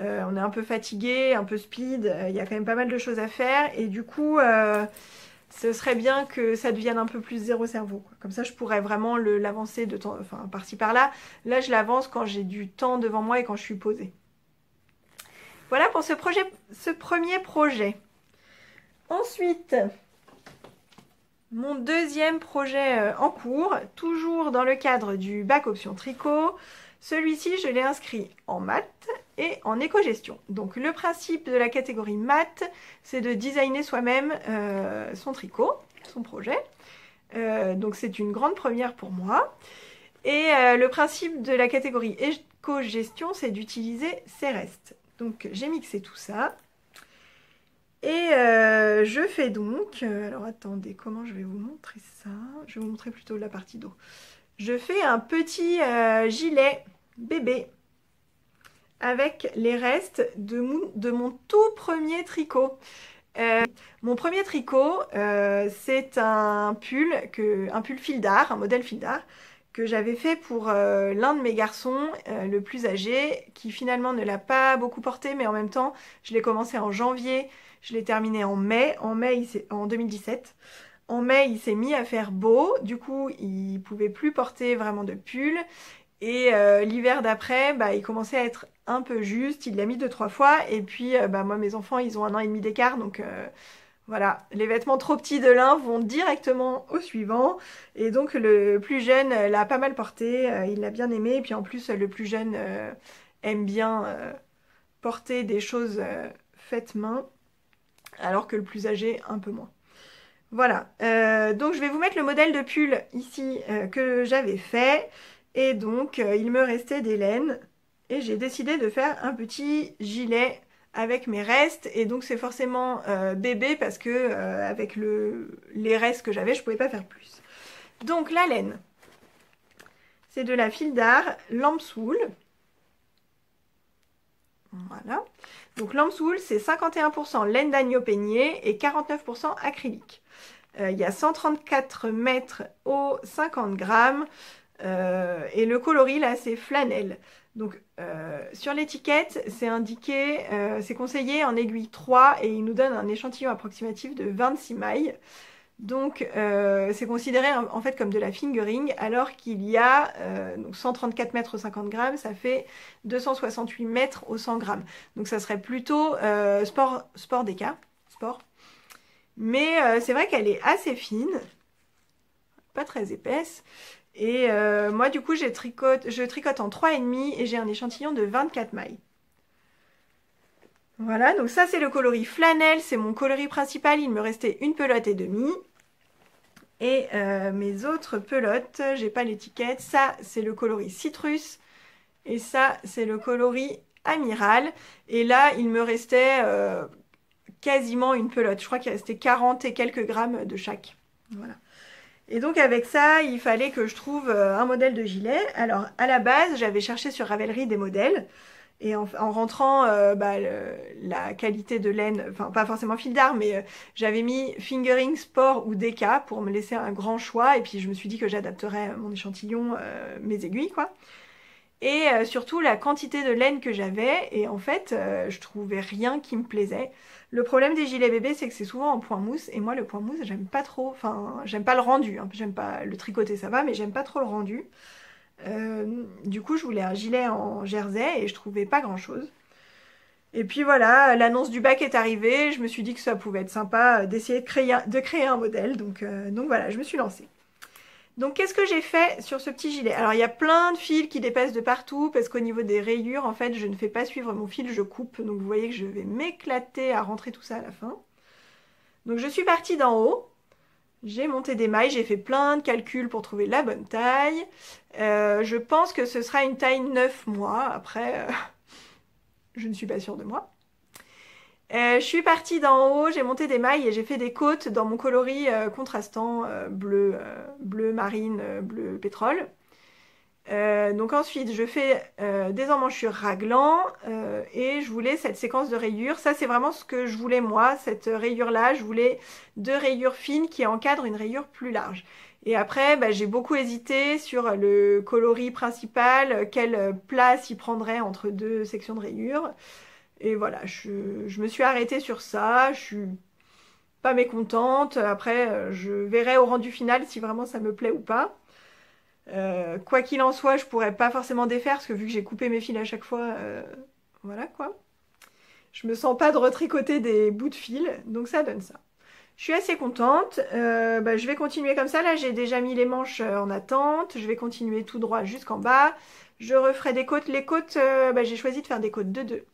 On est un peu fatigué, un peu speed, il y a quand même pas mal de choses à faire et du coup ce serait bien que ça devienne un peu plus zéro cerveau, quoi. Comme ça je pourrais vraiment l'avancer de temps, enfin par-ci par-là. Là je l'avance quand j'ai du temps devant moi et quand je suis posée. Voilà pour ce premier projet. Ensuite, mon deuxième projet en cours, toujours dans le cadre du bac option tricot. Celui-ci, je l'ai inscrit en maths et en éco-gestion. Donc le principe de la catégorie maths, c'est de designer soi-même son tricot, son projet. Donc c'est une grande première pour moi. Et le principe de la catégorie éco-gestion, c'est d'utiliser ses restes. Donc j'ai mixé tout ça. Et je fais donc... alors attendez, comment je vais vous montrer ça? Je vais vous montrer plutôt la partie dos. Je fais un petit gilet bébé avec les restes de mon tout premier tricot. Mon premier tricot, c'est un pull fil d'art, un modèle fil d'art, que j'avais fait pour l'un de mes garçons, le plus âgé, qui finalement ne l'a pas beaucoup porté, mais en même temps, je l'ai commencé en janvier, je l'ai terminé en mai, en 2017. En mai, il s'est mis à faire beau, du coup, il pouvait plus porter vraiment de pull. Et l'hiver d'après, il commençait à être un peu juste, il l'a mis 2-3 fois. Et puis, moi, mes enfants, ils ont 1 an et demi d'écart, donc voilà. Les vêtements trop petits de l'un vont directement au suivant. Et donc, le plus jeune l'a pas mal porté, il l'a bien aimé. Et puis en plus, le plus jeune aime bien porter des choses faites main, alors que le plus âgé, un peu moins. Voilà, donc je vais vous mettre le modèle de pull ici que j'avais fait. Et donc il me restait des laines. Et j'ai décidé de faire un petit gilet avec mes restes. Et donc c'est forcément bébé parce que avec les restes que j'avais, je pouvais pas faire plus. Donc la laine, c'est de la fil d'art Lambswool. Voilà. Donc Lambswool, c'est 51% laine d'agneau peigné et 49% acrylique. Il y a 134 mètres au 50 grammes. Et le coloris, là, c'est flanelle. Donc, sur l'étiquette, c'est indiqué, c'est conseillé en aiguille 3 et il nous donne un échantillon approximatif de 26 mailles. Donc, c'est considéré en fait comme de la fingering, alors qu'il y a donc 134 mètres au 50 grammes, ça fait 268 mètres au 100 grammes. Donc, ça serait plutôt sport d'écart, sport. Mais c'est vrai qu'elle est assez fine, pas très épaisse. Et moi du coup je tricote en 3,5 et j'ai un échantillon de 24 mailles. Voilà, donc ça c'est le coloris flanelle, c'est mon coloris principal, il me restait une pelote et demie. Et mes autres pelotes, j'ai pas l'étiquette, ça c'est le coloris citrus et ça c'est le coloris amiral. Et là il me restait quasiment une pelote, je crois qu'il restait 40 et quelques grammes de chaque. Voilà. Et donc avec ça, il fallait que je trouve un modèle de gilet. Alors à la base, j'avais cherché sur Ravelry des modèles. Et en rentrant la qualité de laine, enfin pas forcément fil d'art, mais j'avais mis fingering, sport ou déca pour me laisser un grand choix. Et puis je me suis dit que j'adapterais mon échantillon, mes aiguilles quoi. Et surtout la quantité de laine que j'avais. Et en fait, je trouvais rien qui me plaisait. Le problème des gilets bébés, c'est que c'est souvent en point mousse. Et moi, le point mousse, j'aime pas trop. Enfin, j'aime pas le rendu. Hein. J'aime pas le tricoter, ça va, mais j'aime pas trop le rendu. Du coup, je voulais un gilet en jersey et je trouvais pas grand chose. Et puis voilà, l'annonce du bac est arrivée. Je me suis dit que ça pouvait être sympa d'essayer de créer un modèle. Donc voilà, je me suis lancée. Donc qu'est-ce que j'ai fait sur ce petit gilet? Alors il y a plein de fils qui dépassent de partout parce qu'au niveau des rayures, en fait, je ne fais pas suivre mon fil, je coupe. Donc vous voyez que je vais m'éclater à rentrer tout ça à la fin. Donc je suis partie d'en haut, j'ai monté des mailles, j'ai fait plein de calculs pour trouver la bonne taille. Je pense que ce sera une taille 9 mois, après je ne suis pas sûre de moi. Je suis partie d'en haut, j'ai monté des mailles et j'ai fait des côtes dans mon coloris contrastant bleu marine, bleu pétrole. Donc ensuite je fais des emmanchures raglan et je voulais cette séquence de rayures. Ça c'est vraiment ce que je voulais moi, cette rayure là, je voulais deux rayures fines qui encadrent une rayure plus large. Et après bah, j'ai beaucoup hésité sur le coloris principal, quelle place il prendrait entre deux sections de rayures. Et voilà, je me suis arrêtée sur ça, je suis pas mécontente. Après, je verrai au rendu final si vraiment ça me plaît ou pas. Quoi qu'il en soit, je pourrais pas forcément défaire parce que vu que j'ai coupé mes fils à chaque fois, voilà quoi. Je me sens pas de retricoter des bouts de fil, donc ça donne ça. Je suis assez contente. Bah, je vais continuer comme ça. Là, j'ai déjà mis les manches en attente. Je vais continuer tout droit jusqu'en bas. Je referai des côtes. Les côtes, bah, j'ai choisi de faire des côtes de 2.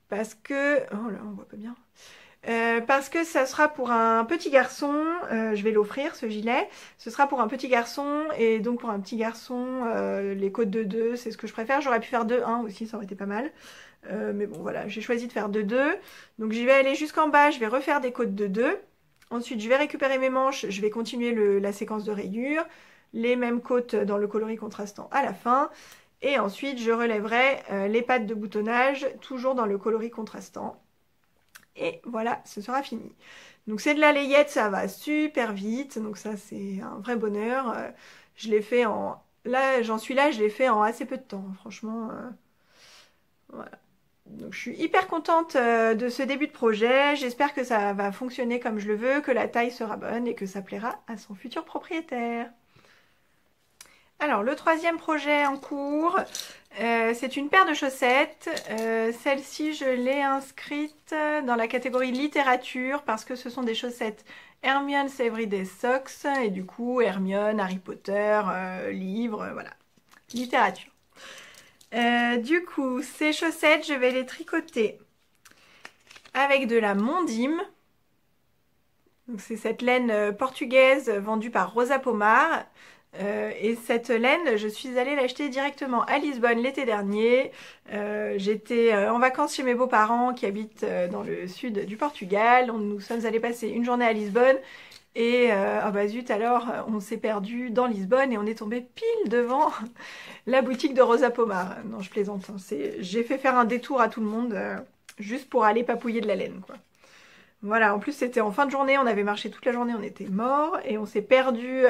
Parce que... Oh là, on voit pas bien. Parce que ça sera pour un petit garçon, je vais l'offrir ce gilet, ce sera pour un petit garçon, et donc pour un petit garçon, les côtes de 2, c'est ce que je préfère. J'aurais pu faire de 1 aussi, ça aurait été pas mal. Mais bon voilà, j'ai choisi de faire de 2. Donc je vais aller jusqu'en bas, je vais refaire des côtes de 2. Ensuite je vais récupérer mes manches, je vais continuer la séquence de rayures, les mêmes côtes dans le coloris contrastant à la fin. Et ensuite je relèverai les pattes de boutonnage, toujours dans le coloris contrastant. Et voilà, ce sera fini. Donc c'est de la layette, ça va super vite. Donc ça c'est un vrai bonheur. Je l'ai fait en... Là, j'en suis là, je l'ai fait en assez peu de temps. Franchement, voilà. Donc je suis hyper contente de ce début de projet. J'espère que ça va fonctionner comme je le veux, que la taille sera bonne et que ça plaira à son futur propriétaire. Alors, le troisième projet en cours, c'est une paire de chaussettes. Celle-ci, je l'ai inscrite dans la catégorie littérature parce que ce sont des chaussettes Hermione's Everyday Socks. Et du coup, Hermione, Harry Potter, livres, voilà, littérature. Du coup, ces chaussettes, je vais les tricoter avec de la Mondim. C'est cette laine portugaise vendue par Rosa Pomar. Et cette laine, je suis allée l'acheter directement à Lisbonne l'été dernier. J'étais en vacances chez mes beaux-parents qui habitent dans le sud du Portugal. Nous sommes allés passer une journée à Lisbonne. Et ah bah zut, alors on s'est perdu dans Lisbonne et on est tombé pile devant la boutique de Rosa Pomar. Non, je plaisante, hein. J'ai fait faire un détour à tout le monde juste pour aller papouiller de la laine, quoi. Voilà, en plus c'était en fin de journée, on avait marché toute la journée, on était morts et on s'est perdu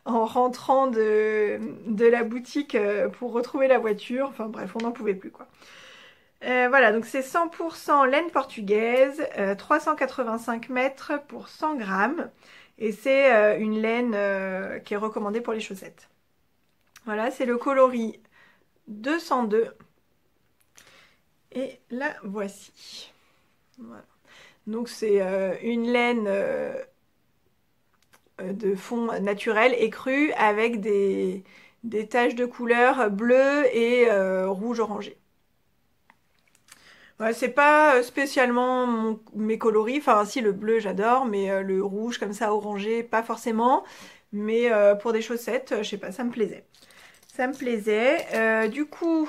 en rentrant de la boutique pour retrouver la voiture. Enfin bref, on n'en pouvait plus quoi. Voilà, donc c'est 100% laine portugaise, 385 mètres pour 100 grammes. Et c'est une laine qui est recommandée pour les chaussettes. Voilà, c'est le coloris 202. Et la voici. Voilà. Donc c'est une laine de fond naturel et cru avec des taches de couleur bleu et rouge orangé. Voilà, c'est pas spécialement mes coloris, enfin si le bleu j'adore, mais le rouge comme ça orangé pas forcément. Mais pour des chaussettes, je sais pas, ça me plaisait. Ça me plaisait. Du coup...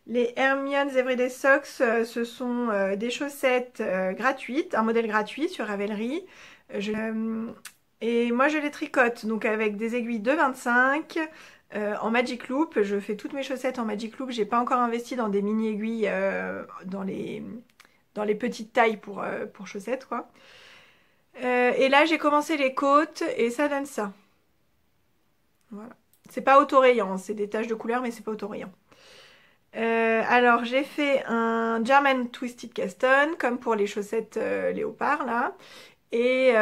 Les Hermione's Everyday Socks, ce sont des chaussettes gratuites, un modèle gratuit sur Ravelry. Et moi je les tricote donc avec des aiguilles de 25 en Magic Loop. Je fais toutes mes chaussettes en Magic Loop. J'ai pas encore investi dans des mini aiguilles dans les petites tailles pour chaussettes quoi. Et là j'ai commencé les côtes et ça donne ça. Voilà. C'est pas autorayant, c'est des taches de couleur mais c'est pas autorayant. Alors j'ai fait un German Twisted Caston comme pour les chaussettes léopard là et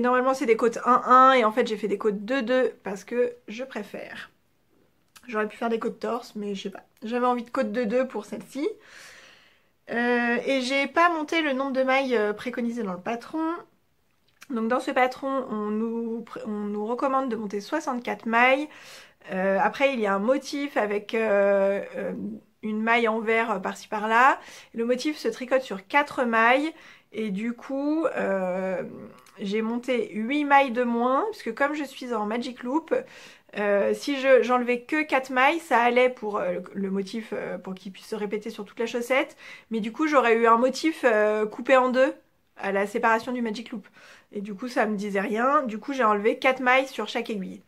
normalement c'est des côtes 1-1 et en fait j'ai fait des côtes 2-2 parce que je préfère. J'aurais pu faire des côtes torse mais je sais pas, j'avais envie de côtes 2-2 pour celle-ci. Et j'ai pas monté le nombre de mailles préconisé dans le patron. Donc dans ce patron, on nous recommande de monter 64 mailles. Après, il y a un motif avec une maille en verre par-ci par-là. Le motif se tricote sur 4 mailles. Et du coup, j'ai monté 8 mailles de moins, puisque comme je suis en Magic Loop, si j'enlevais que 4 mailles, ça allait pour le motif, pour qu'il puisse se répéter sur toute la chaussette. Mais du coup, j'aurais eu un motif coupé en deux à la séparation du Magic Loop. Et du coup, ça me disait rien. Du coup, j'ai enlevé 4 mailles sur chaque aiguille.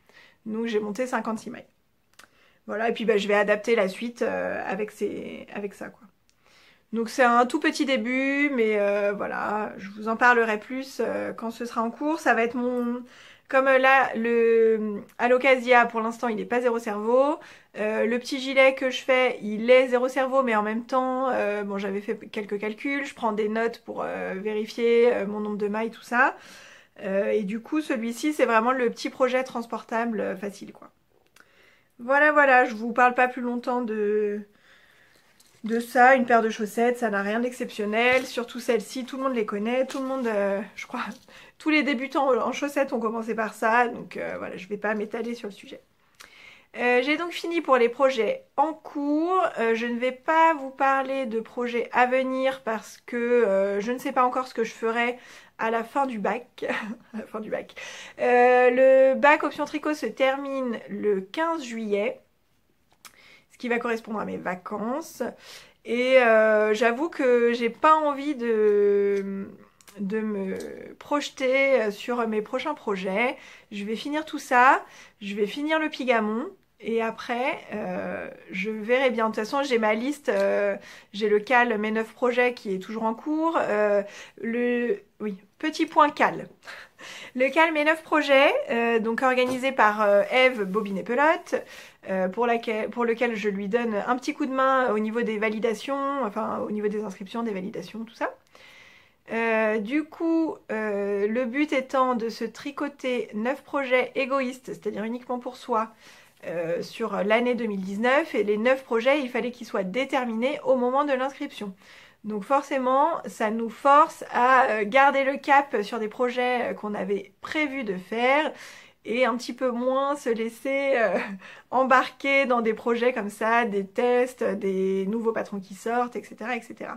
Donc, j'ai monté 56 mailles. Voilà, et puis bah, je vais adapter la suite avec ça, quoi. Donc c'est un tout petit début, mais voilà, je vous en parlerai plus quand ce sera en cours. Ça va être mon... Comme là, à l'Ocasia, pour l'instant, il n'est pas zéro cerveau. Le petit gilet que je fais, il est zéro cerveau, mais en même temps, bon, j'avais fait quelques calculs. Je prends des notes pour vérifier mon nombre de mailles, tout ça. Et du coup, celui-ci, c'est vraiment le petit projet transportable facile, quoi. Voilà, voilà, je vous parle pas plus longtemps de ça, une paire de chaussettes, ça n'a rien d'exceptionnel, surtout celle-ci, tout le monde les connaît, tout le monde, je crois, tous les débutants en chaussettes ont commencé par ça, donc voilà, je vais pas m'étaler sur le sujet. J'ai donc fini pour les projets en cours. Je ne vais pas vous parler de projets à venir parce que je ne sais pas encore ce que je ferai à la fin du bac. À la fin du bac. Le bac option tricot se termine le 15 juillet, ce qui va correspondre à mes vacances. Et j'avoue que j'ai pas envie de me projeter sur mes prochains projets. Je vais finir tout ça, je vais finir le Pigamon. Et après, je verrai bien. De toute façon, j'ai ma liste. J'ai le CAL mes 9 projets qui est toujours en cours. Oui, petit point CAL. Le CAL mes 9 projets, donc organisé par Eve Bobine et Pelote, pour lequel je lui donne un petit coup de main au niveau des validations, enfin au niveau des inscriptions, des validations, tout ça. Du coup, le but étant de se tricoter 9 projets égoïstes, c'est-à-dire uniquement pour soi, sur l'année 2019. Et les 9 projets, il fallait qu'ils soient déterminés au moment de l'inscription. Donc forcément, ça nous force à garder le cap sur des projets qu'on avait prévu de faire et un petit peu moins se laisser embarquer dans des projets comme ça, des tests, des nouveaux patrons qui sortent, etc. etc.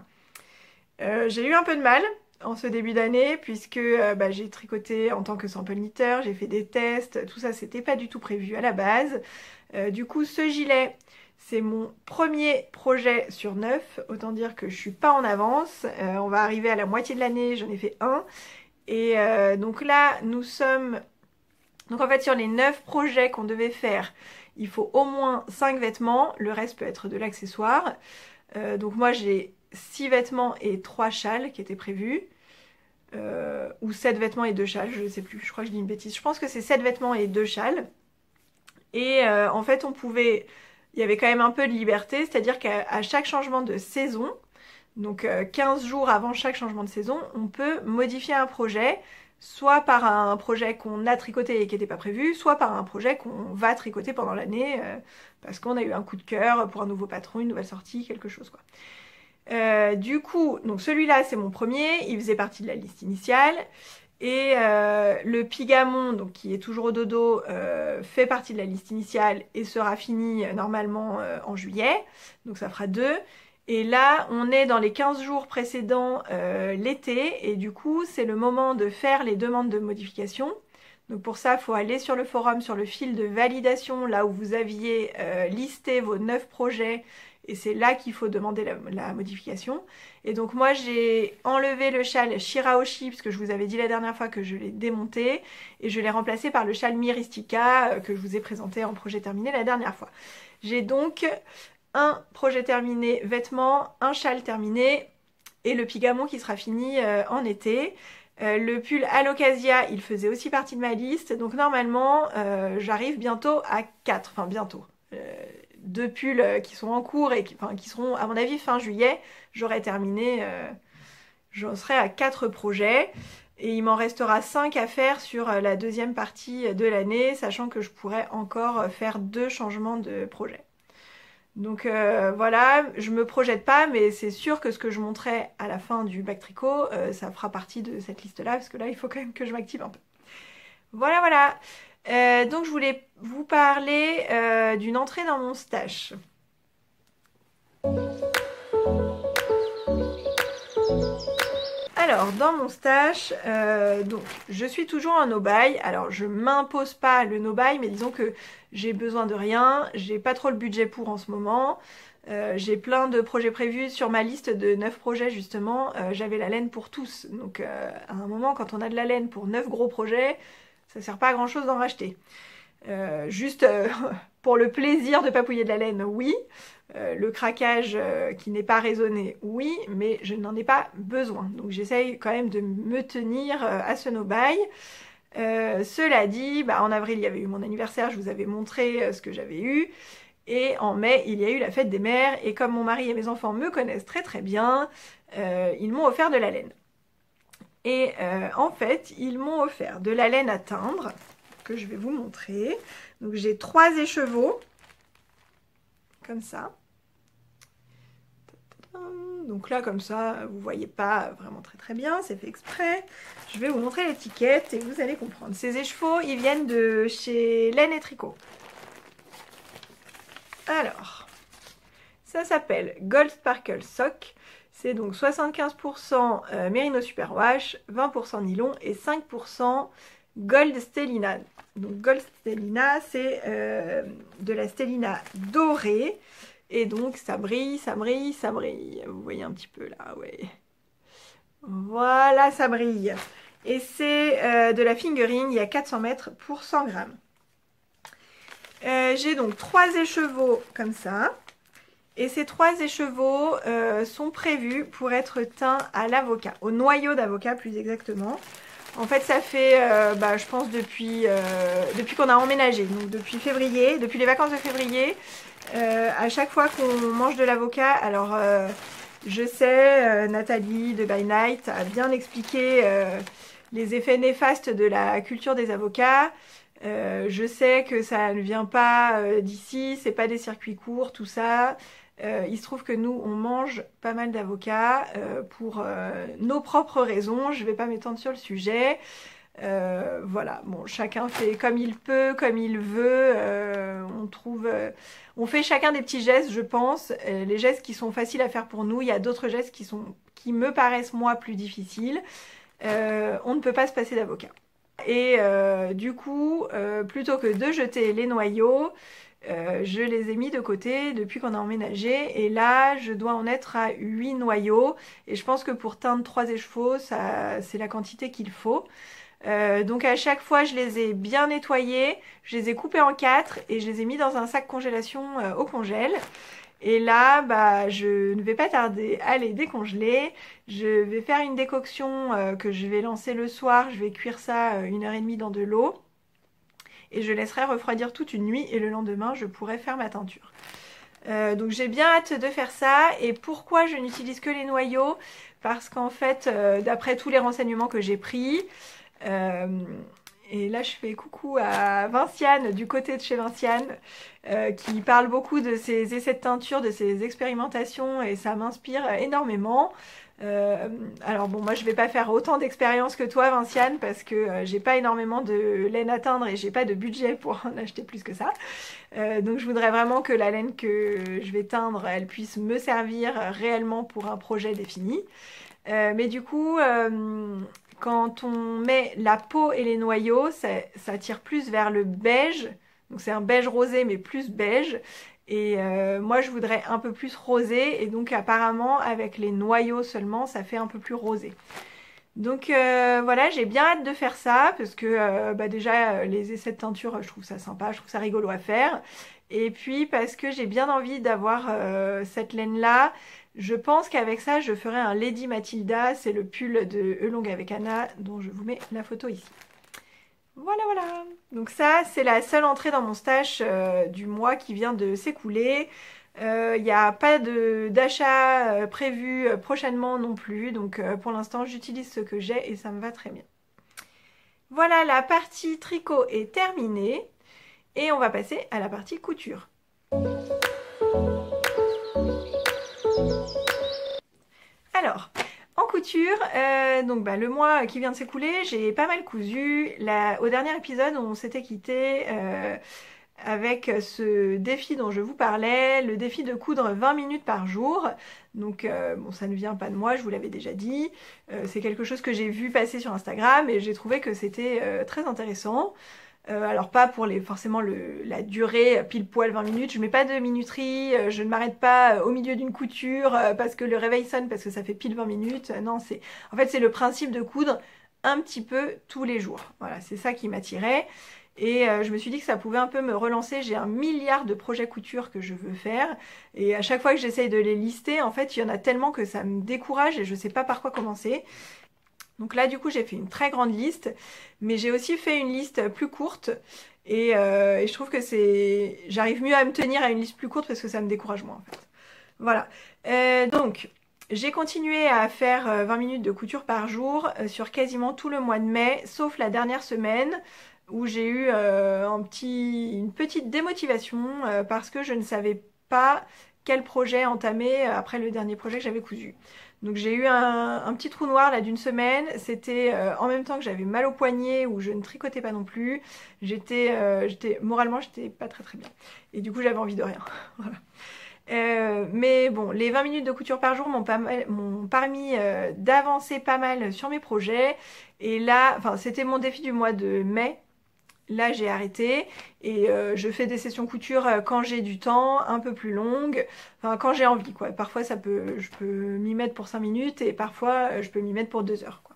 J'ai eu un peu de mal en ce début d'année puisque bah, j'ai tricoté en tant que sample knitter, j'ai fait des tests, tout ça c'était pas du tout prévu à la base. Du coup ce gilet c'est mon premier projet sur 9, autant dire que je suis pas en avance. On va arriver à la moitié de l'année, j'en ai fait un. Et donc là nous sommes... Donc en fait sur les 9 projets qu'on devait faire, il faut au moins 5 vêtements, le reste peut être de l'accessoire. Donc moi j'ai 6 vêtements et 3 châles qui étaient prévus. Ou 7 vêtements et 2 châles, je ne sais plus, je crois que je dis une bêtise. Je pense que c'est 7 vêtements et 2 châles. Et en fait, il y avait quand même un peu de liberté, c'est-à-dire qu'à chaque changement de saison, donc 15 jours avant chaque changement de saison, on peut modifier un projet, soit par un projet qu'on a tricoté et qui n'était pas prévu, soit par un projet qu'on va tricoter pendant l'année, parce qu'on a eu un coup de cœur pour un nouveau patron, une nouvelle sortie, quelque chose, quoi. Du coup, donc celui-là c'est mon premier, il faisait partie de la liste initiale. Et le Pigamon, donc qui est toujours au dodo, fait partie de la liste initiale et sera fini normalement en juillet. Donc ça fera 2. Et là, on est dans les 15 jours précédents l'été. Et du coup, c'est le moment de faire les demandes de modification. Donc pour ça, il faut aller sur le forum, sur le fil de validation, là où vous aviez listé vos 9 projets. Et c'est là qu'il faut demander la modification. Et donc moi j'ai enlevé le châle Shiraoshi, parce que je vous avais dit la dernière fois que je l'ai démonté, et je l'ai remplacé par le châle Myristica que je vous ai présenté en projet terminé la dernière fois. J'ai donc un projet terminé vêtements, un châle terminé, et le Pigamon qui sera fini en été. Le pull Alocasia, il faisait aussi partie de ma liste, donc normalement j'arrive bientôt à 4, enfin bientôt. 2 pulls qui sont en cours et qui seront à mon avis fin juillet, j'aurai terminé, j'en serai à 4 projets et il m'en restera 5 à faire sur la deuxième partie de l'année, sachant que je pourrais encore faire 2 changements de projet. Donc voilà, je me projette pas, mais c'est sûr que ce que je montrais à la fin du bac tricot, ça fera partie de cette liste-là, parce que là, il faut quand même que je m'active un peu. Voilà, voilà. Donc je voulais vous parler d'une entrée dans mon stash. Alors, dans mon stash, donc, je suis toujours en no-buy. Alors, je m'impose pas le no-buy, mais disons que j'ai besoin de rien. J'ai pas trop le budget pour en ce moment. J'ai plein de projets prévus sur ma liste de 9 projets, justement. J'avais la laine pour tous. Donc, à un moment, quand on a de la laine pour 9 gros projets, ça sert pas à grand chose d'en racheter. Juste pour le plaisir de papouiller de la laine, oui. Le craquage qui n'est pas raisonné, oui, mais je n'en ai pas besoin. Donc j'essaye quand même de me tenir à ce no-buy. Cela dit, bah, en avril, il y avait eu mon anniversaire, je vous avais montré ce que j'avais eu. Et en mai, il y a eu la fête des mères. Et comme mon mari et mes enfants me connaissent très très bien, ils m'ont offert de la laine. Et en fait, ils m'ont offert de la laine à teindre, que je vais vous montrer. Donc j'ai 3 écheveaux, comme ça. Donc là, comme ça, vous voyez pas vraiment très très bien, c'est fait exprès. Je vais vous montrer l'étiquette et vous allez comprendre. Ces écheveaux, ils viennent de chez Laine et Tricot. Alors, ça s'appelle Gold Sparkle Sock. C'est donc 75% Merino Superwash, 20% nylon et 5% Gold Stellina. Donc Gold Stellina, c'est de la stellina dorée. Et donc ça brille, ça brille, ça brille. Vous voyez un petit peu là, ouais. Voilà, ça brille. Et c'est de la fingering, il y a 400 mètres pour 100 grammes. J'ai donc 3 écheveaux comme ça. Et ces 3 écheveaux sont prévus pour être teints à l'avocat, au noyau d'avocat plus exactement. En fait, ça fait, je pense, depuis qu'on a emménagé, donc depuis février, depuis les vacances de février, à chaque fois qu'on mange de l'avocat, alors je sais, Nathalie de By Night a bien expliqué les effets néfastes de la culture des avocats. Je sais que ça ne vient pas d'ici, c'est pas des circuits courts, tout ça. Il se trouve que nous, on mange pas mal d'avocats pour nos propres raisons. Je vais pas m'étendre sur le sujet. Voilà, bon, chacun fait comme il peut, comme il veut. On fait chacun des petits gestes, je pense. Les gestes qui sont faciles à faire pour nous, il y a d'autres gestes qui me paraissent moi plus difficiles. On ne peut pas se passer d'avocat. Et du coup, plutôt que de jeter les noyaux, je les ai mis de côté depuis qu'on a emménagé. Et là, je dois en être à 8 noyaux. Et je pense que pour teindre 3 écheveaux, c'est la quantité qu'il faut. Donc à chaque fois, je les ai bien nettoyés. Je les ai coupés en 4 et je les ai mis dans un sac congélation au congèle. Et là, je ne vais pas tarder à les décongeler. Je vais faire une décoction que je vais lancer le soir. Je vais cuire ça 1h30 dans de l'eau. Et je laisserai refroidir toute une nuit. Et le lendemain, je pourrai faire ma teinture. Donc j'ai bien hâte de faire ça. Et pourquoi je n'utilise que les noyaux? Parce qu'en fait, d'après tous les renseignements que j'ai pris... et là je fais coucou à Vinciane du côté de chez Vinciane qui parle beaucoup de ses essais de teinture, de ses expérimentations et ça m'inspire énormément. Alors bon, moi je vais pas faire autant d'expériences que toi Vinciane parce que j'ai pas énormément de laine à teindre et j'ai pas de budget pour en acheter plus que ça. Donc je voudrais vraiment que la laine que je vais teindre elle puisse me servir réellement pour un projet défini. Mais du coup quand on met la peau et les noyaux, ça tire plus vers le beige. Donc c'est un beige rosé, mais plus beige. Et moi, je voudrais un peu plus rosé. Et donc apparemment, avec les noyaux seulement, ça fait un peu plus rosé. Donc voilà, j'ai bien hâte de faire ça. Parce que déjà, les essais de teinture, je trouve ça sympa. Je trouve ça rigolo à faire. Et puis parce que j'ai bien envie d'avoir cette laine-là. Je pense qu'avec ça, je ferai un Lady Matilda. C'est le pull de Elong avec Anna, dont je vous mets la photo ici. Voilà, voilà. Donc ça, c'est la seule entrée dans mon stash du mois qui vient de s'écouler. Il n'y a pas d'achat prévu prochainement non plus. Donc pour l'instant, j'utilise ce que j'ai et ça me va très bien. Voilà, la partie tricot est terminée. Et on va passer à la partie couture. Alors, en couture, donc le mois qui vient de s'écouler, j'ai pas mal cousu. Au dernier épisode, on s'était quitté avec ce défi dont je vous parlais, le défi de coudre 20 minutes par jour. Donc bon, ça ne vient pas de moi, je vous l'avais déjà dit. C'est quelque chose que j'ai vu passer sur Instagram et j'ai trouvé que c'était très intéressant. Alors pas pour forcément la durée pile poil 20 minutes, je mets pas de minuterie, je ne m'arrête pas au milieu d'une couture parce que le réveil sonne, parce que ça fait pile 20 minutes. Non, en fait c'est le principe de coudre un petit peu tous les jours. Voilà, c'est ça qui m'attirait. Et je me suis dit que ça pouvait un peu me relancer. J'ai un milliard de projets couture que je veux faire. Et à chaque fois que j'essaye de les lister, en fait, il y en a tellement que ça me décourage et je sais pas par quoi commencer. Donc là, du coup, j'ai fait une très grande liste. Mais j'ai aussi fait une liste plus courte. Et je trouve que j'arrive mieux à me tenir à une liste plus courte parce que ça me décourage moins, en fait. Voilà. Donc, j'ai continué à faire 20 minutes de couture par jour sur quasiment tout le mois de mai, sauf la dernière semaine où j'ai eu une petite démotivation parce que je ne savais pas quel projet entamer après le dernier projet que j'avais cousu. Donc j'ai eu un petit trou noir là d'une semaine, c'était en même temps que j'avais mal au poignet où je ne tricotais pas non plus, moralement j'étais pas très bien et du coup j'avais envie de rien. Voilà. Mais bon, les 20 minutes de couture par jour m'ont permis d'avancer pas mal sur mes projets. Et là, enfin, c'était mon défi du mois de mai. Là, j'ai arrêté et je fais des sessions couture quand j'ai du temps, un peu plus longues, enfin quand j'ai envie, quoi. Parfois, je peux m'y mettre pour 5 minutes et parfois, je peux m'y mettre pour 2 heures, quoi.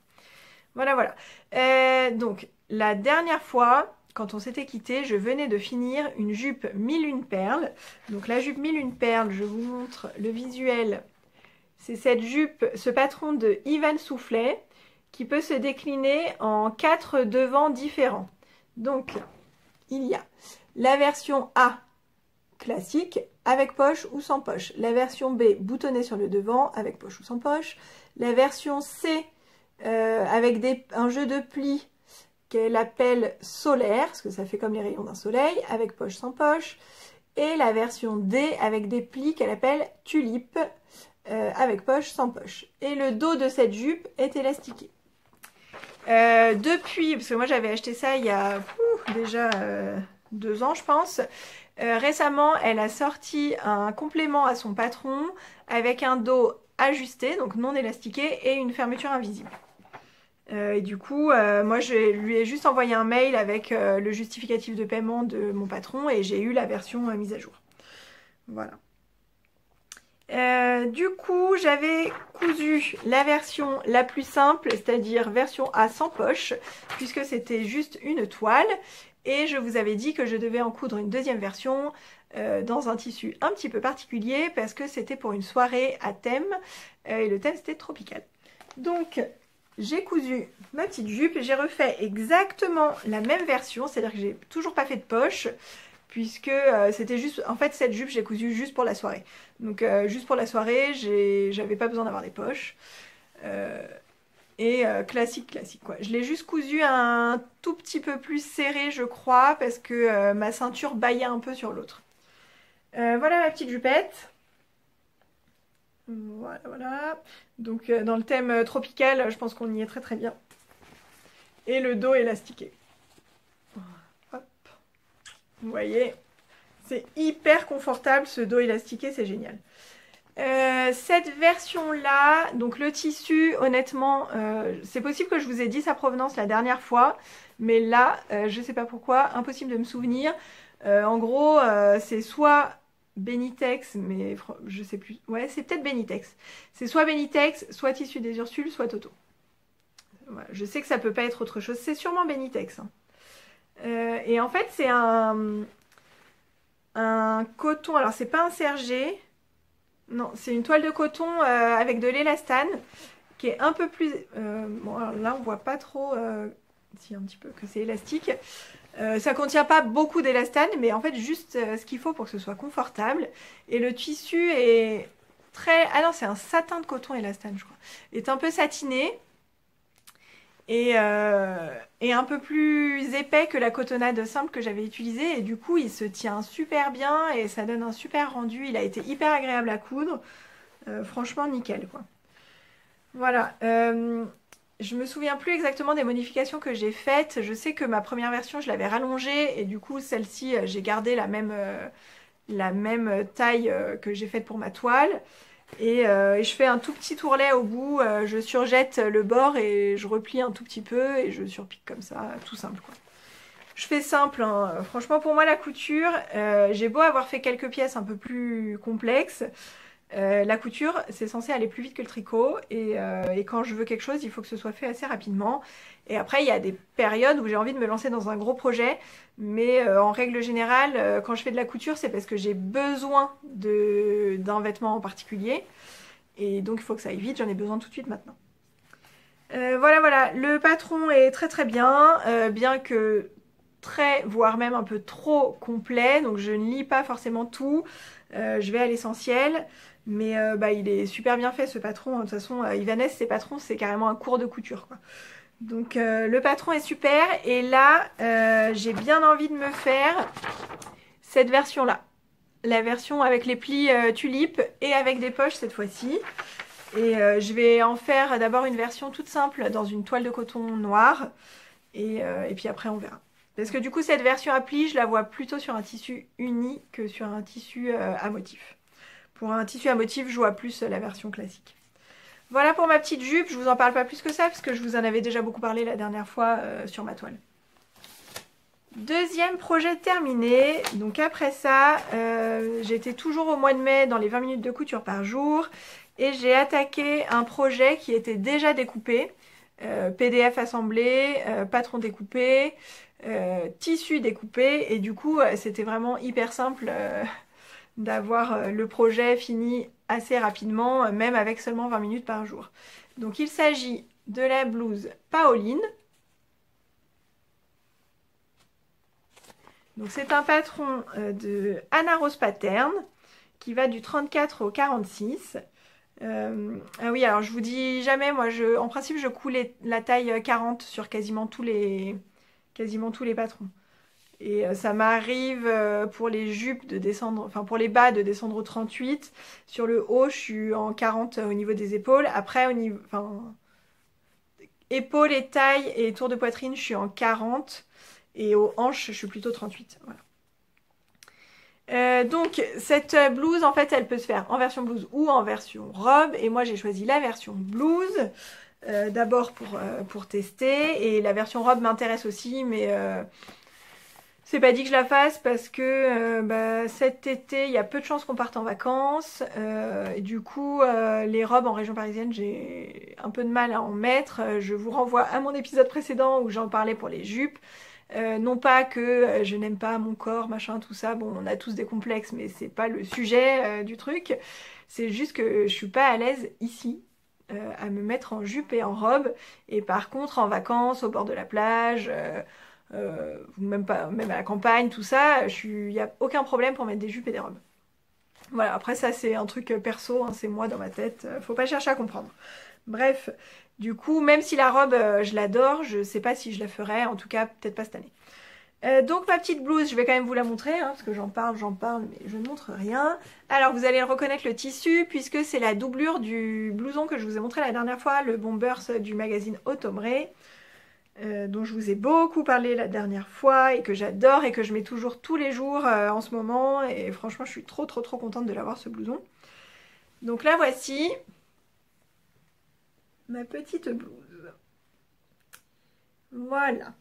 Voilà, voilà. Donc, la dernière fois, quand on s'était quitté, je venais de finir une jupe 1001 perles. Donc la jupe 1001 perles, je vous montre le visuel. C'est cette jupe, ce patron de Ivan Soufflet, qui peut se décliner en 4 devants différents. Donc, il y a la version A classique, avec poche ou sans poche. La version B boutonnée sur le devant, avec poche ou sans poche. La version C, avec un jeu de plis qu'elle appelle solaire, parce que ça fait comme les rayons d'un soleil, avec poche sans poche. Et la version D avec des plis qu'elle appelle tulipe, avec poche sans poche. Et le dos de cette jupe est élastiqué. Depuis, parce que moi j'avais acheté ça il y a déjà 2 ans je pense, récemment elle a sorti un complément à son patron avec un dos ajusté, donc non élastiqué, et une fermeture invisible. Et du coup, moi je lui ai juste envoyé un mail avec le justificatif de paiement de mon patron et j'ai eu la version mise à jour. Voilà. Du coup, j'avais cousu la version la plus simple, c'est-à-dire version A sans poche, puisque c'était juste une toile. Et je vous avais dit que je devais en coudre une deuxième version dans un tissu un petit peu particulier, parce que c'était pour une soirée à thème, et le thème c'était tropical. Donc, j'ai cousu ma petite jupe et j'ai refait exactement la même version, c'est-à-dire que j'ai toujours pas fait de poche, puisque c'était juste, en fait cette jupe j'ai cousu juste pour la soirée. Donc juste pour la soirée, j'avais pas besoin d'avoir des poches. Classique quoi. Je l'ai juste cousu un tout petit peu plus serré je crois, parce que ma ceinture bâillait un peu sur l'autre. Voilà ma petite jupette. Voilà, voilà. Donc dans le thème tropical, je pense qu'on y est très bien. Et le dos élastiqué. Hop. Vous voyez, c'est hyper confortable ce dos élastiqué, c'est génial. Cette version-là, donc le tissu, honnêtement, c'est possible que je vous ai dit sa provenance la dernière fois, mais là, je sais pas pourquoi, impossible de me souvenir. En gros, c'est soit Benitex, mais je sais plus. Ouais, c'est peut-être Benitex. C'est soit Benitex, soit Tissu des Ursules, soit Toto. Voilà, je sais que ça peut pas être autre chose. C'est sûrement Benitex. Hein. Et en fait, c'est un coton. Alors, c'est pas un sergé. Non, c'est une toile de coton avec de l'élastane qui est un peu plus... bon, alors là, on voit pas trop... si, un petit peu, que c'est élastique. Ça contient pas beaucoup d'élastane, mais en fait juste ce qu'il faut pour que ce soit confortable. Et le tissu est très... Ah non, c'est un satin de coton élastane, je crois. Est un peu satiné et un peu plus épais que la cotonnade simple que j'avais utilisée. Et du coup, il se tient super bien et ça donne un super rendu. Il a été hyper agréable à coudre. Franchement, nickel, quoi. Voilà. Je me souviens plus exactement des modifications que j'ai faites. Je sais que ma première version, je l'avais rallongée et du coup, celle-ci, j'ai gardé la même taille que j'ai faite pour ma toile. Et je fais un tout petit tourlet au bout, je surjette le bord et je replie un tout petit peu et je surpique comme ça, tout simple quoi. Je fais simple, hein. Franchement pour moi la couture, j'ai beau avoir fait quelques pièces un peu plus complexes, la couture c'est censé aller plus vite que le tricot et quand je veux quelque chose il faut que ce soit fait assez rapidement. Et après il y a des périodes où j'ai envie de me lancer dans un gros projet, mais en règle générale quand je fais de la couture c'est parce que j'ai besoin d'un vêtement en particulier et donc il faut que ça aille vite, j'en ai besoin tout de suite maintenant. Voilà voilà, le patron est très très bien, bien que très, voire même un peu trop complet, donc je ne lis pas forcément tout, je vais à l'essentiel, mais bah, il est super bien fait ce patron. De toute façon Ibanez ses patrons c'est carrément un cours de couture quoi. Donc le patron est super et là j'ai bien envie de me faire cette version là, la version avec les plis tulipes et avec des poches cette fois-ci. Et je vais en faire d'abord une version toute simple dans une toile de coton noire et puis après on verra. Parce que du coup cette version à plis je la vois plutôt sur un tissu uni que sur un tissu à motif. Pour un tissu à motif je vois plus la version classique. Voilà pour ma petite jupe, je vous en parle pas plus que ça parce que je vous en avais déjà beaucoup parlé la dernière fois sur ma toile. Deuxième projet terminé, donc après ça j'étais toujours au mois de mai dans les 20 minutes de couture par jour et j'ai attaqué un projet qui était déjà découpé, PDF assemblé, patron découpé, tissu découpé et du coup c'était vraiment hyper simple d'avoir le projet fini assez rapidement, même avec seulement 20 minutes par jour. Donc il s'agit de la blouse Paoline. Donc c'est un patron de Anna Rose Pattern qui va du 34 au 46. Ah oui, alors je vous dis jamais, moi en principe je coule la taille 40 sur quasiment tous les patrons. Et ça m'arrive pour les jupes de descendre, enfin pour les bas de descendre au 38. Sur le haut, je suis en 40 au niveau des épaules. Après, au niveau, enfin, épaules et taille et tour de poitrine, je suis en 40. Et aux hanches, je suis plutôt 38. Voilà. Donc cette blouse en fait elle peut se faire en version blouse ou en version robe et moi j'ai choisi la version blouse d'abord pour tester et la version robe m'intéresse aussi mais c'est pas dit que je la fasse parce que bah, cet été il y a peu de chances qu'on parte en vacances et du coup les robes en région parisienne j'ai un peu de mal à en mettre. Je vous renvoie à mon épisode précédent où j'en parlais pour les jupes. Non pas que je n'aime pas mon corps, machin, tout ça, bon on a tous des complexes mais c'est pas le sujet du truc, c'est juste que je suis pas à l'aise ici à me mettre en jupe et en robe et par contre en vacances au bord de la plage, même à la campagne, tout ça, il n'y a aucun problème pour mettre des jupes et des robes. Voilà, après ça c'est un truc perso, hein, c'est moi dans ma tête, faut pas chercher à comprendre. Bref, du coup, même si la robe, je l'adore, je sais pas si je la ferai, en tout cas, peut-être pas cette année. Donc ma petite blouse, je vais quand même vous la montrer, hein, parce que j'en parle, mais je ne montre rien. Alors vous allez reconnaître le tissu, puisque c'est la doublure du blouson que je vous ai montré la dernière fois, le Bombers du magazine Automré, dont je vous ai beaucoup parlé la dernière fois, et que j'adore, et que je mets toujours tous les jours en ce moment, et franchement je suis trop contente de l'avoir ce blouson. Donc la voici. Ma petite blouse. Voilà.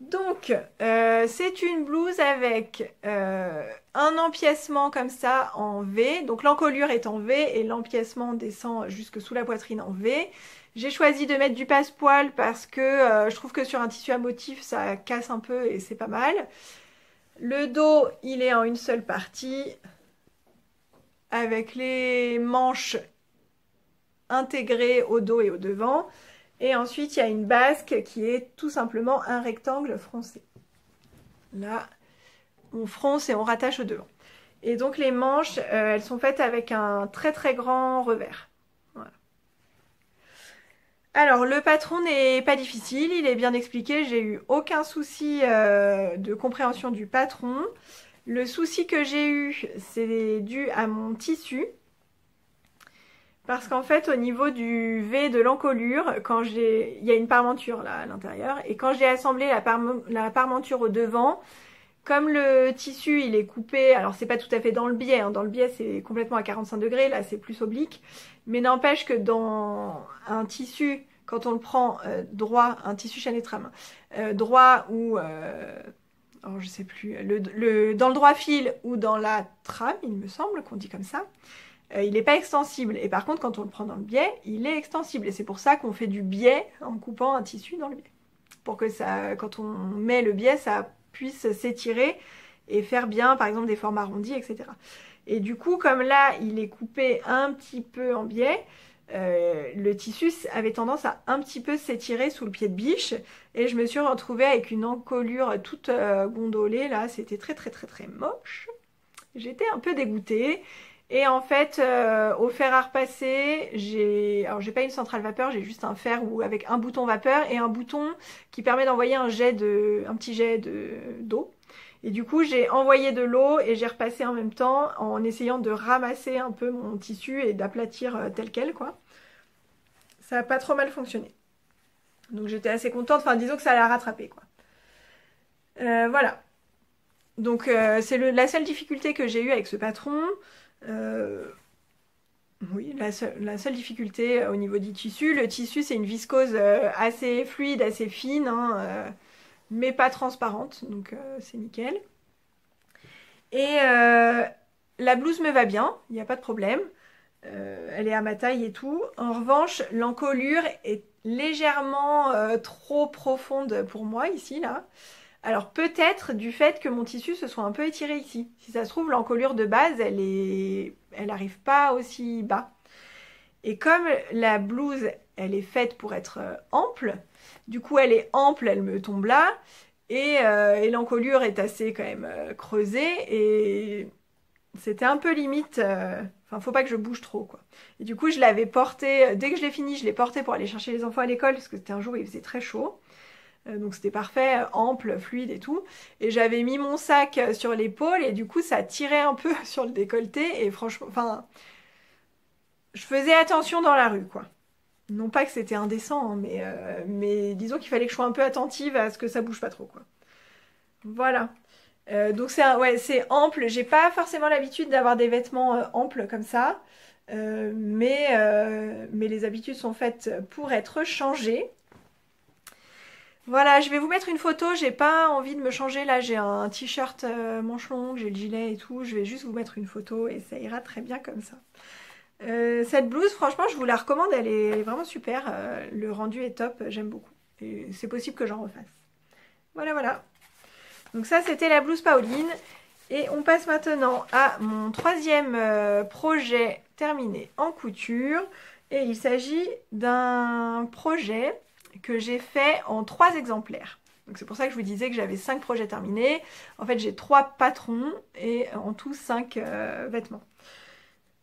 Donc, c'est une blouse avec un empiècement comme ça en V. Donc l'encolure est en V et l'empiècement descend jusque sous la poitrine en V. J'ai choisi de mettre du passepoil parce que je trouve que sur un tissu à motif, ça casse un peu et c'est pas mal. Le dos, il est en une seule partie avec les manches intégrées au dos et au devant. Et ensuite, il y a une basque qui est tout simplement un rectangle froncé. Là, on fronce et on rattache au devant. Et donc les manches, elles sont faites avec un très grand revers. Voilà. Alors le patron n'est pas difficile, il est bien expliqué, j'ai eu aucun souci de compréhension du patron. Le souci que j'ai eu, c'est dû à mon tissu. Parce qu'en fait, au niveau du V de l'encolure, il y a une parmenture là à l'intérieur, et quand j'ai assemblé la parmenture au devant, comme le tissu il est coupé, alors c'est pas tout à fait dans le biais, hein, dans le biais c'est complètement à 45 degrés, là c'est plus oblique, mais n'empêche que dans un tissu, quand on le prend droit, un tissu chaîné trame, droit ou alors je sais plus, dans le droit fil ou dans la trame, il me semble qu'on dit comme ça, il n'est pas extensible. Et par contre, quand on le prend dans le biais, il est extensible. Et c'est pour ça qu'on fait du biais en coupant un tissu dans le biais. Pour que ça, quand on met le biais, ça puisse s'étirer et faire bien, par exemple, des formes arrondies, etc. Et du coup, comme là, il est coupé un petit peu en biais, le tissu avait tendance à un petit peu s'étirer sous le pied de biche. Et je me suis retrouvée avec une encolure toute gondolée. Là, c'était très, très, très, très moche. J'étais un peu dégoûtée. Et en fait, au fer à repasser, alors j'ai pas une centrale vapeur, j'ai juste un fer avec un bouton vapeur et un bouton qui permet d'envoyer un petit jet d'eau. Et du coup, j'ai envoyé de l'eau et j'ai repassé en même temps en essayant de ramasser un peu mon tissu et d'aplatir tel quel, quoi. Ça n'a pas trop mal fonctionné. Donc j'étais assez contente, enfin disons que ça l'a rattrapé, quoi. Voilà. Donc c'est la seule difficulté que j'ai eue avec ce patron. Oui, la seule difficulté au niveau du tissu. Le tissu, c'est une viscose assez fluide, assez fine, hein, mais pas transparente, donc c'est nickel. Et la blouse me va bien, il n'y a pas de problème. Elle est à ma taille et tout. En revanche, l'encolure est légèrement trop profonde pour moi, ici, là. Alors peut-être du fait que mon tissu se soit un peu étiré ici. Si ça se trouve, l'encolure de base, elle arrive pas aussi bas. Et comme la blouse, elle est faite pour être ample, du coup elle est ample, elle me tombe là, et l'encolure est assez quand même creusée, et c'était un peu limite. Enfin, faut pas que je bouge trop, quoi. Et du coup, je l'avais porté, dès que je l'ai fini, je l'ai porté pour aller chercher les enfants à l'école, parce que c'était un jour où il faisait très chaud. Donc c'était parfait, ample, fluide et tout. Et j'avais mis mon sac sur l'épaule et du coup ça tirait un peu sur le décolleté. Et franchement, enfin, je faisais attention dans la rue, quoi. Non pas que c'était indécent, hein, mais disons qu'il fallait que je sois un peu attentive à ce que ça bouge pas trop, quoi. Voilà. Donc ouais, c'est ample. J'ai pas forcément l'habitude d'avoir des vêtements amples comme ça. Mais les habitudes sont faites pour être changées. Voilà, je vais vous mettre une photo, j'ai pas envie de me changer, là j'ai un t-shirt manche longue, j'ai le gilet et tout, je vais juste vous mettre une photo et ça ira très bien comme ça. Cette blouse, franchement, je vous la recommande, elle est vraiment super, le rendu est top, j'aime beaucoup. Et c'est possible que j'en refasse. Voilà, voilà. Donc ça, c'était la blouse Pauline. Et on passe maintenant à mon troisième projet terminé en couture. Et il s'agit d'un projet que j'ai fait en 3 exemplaires. Donc c'est pour ça que je vous disais que j'avais 5 projets terminés. En fait, j'ai 3 patrons et en tout 5 vêtements.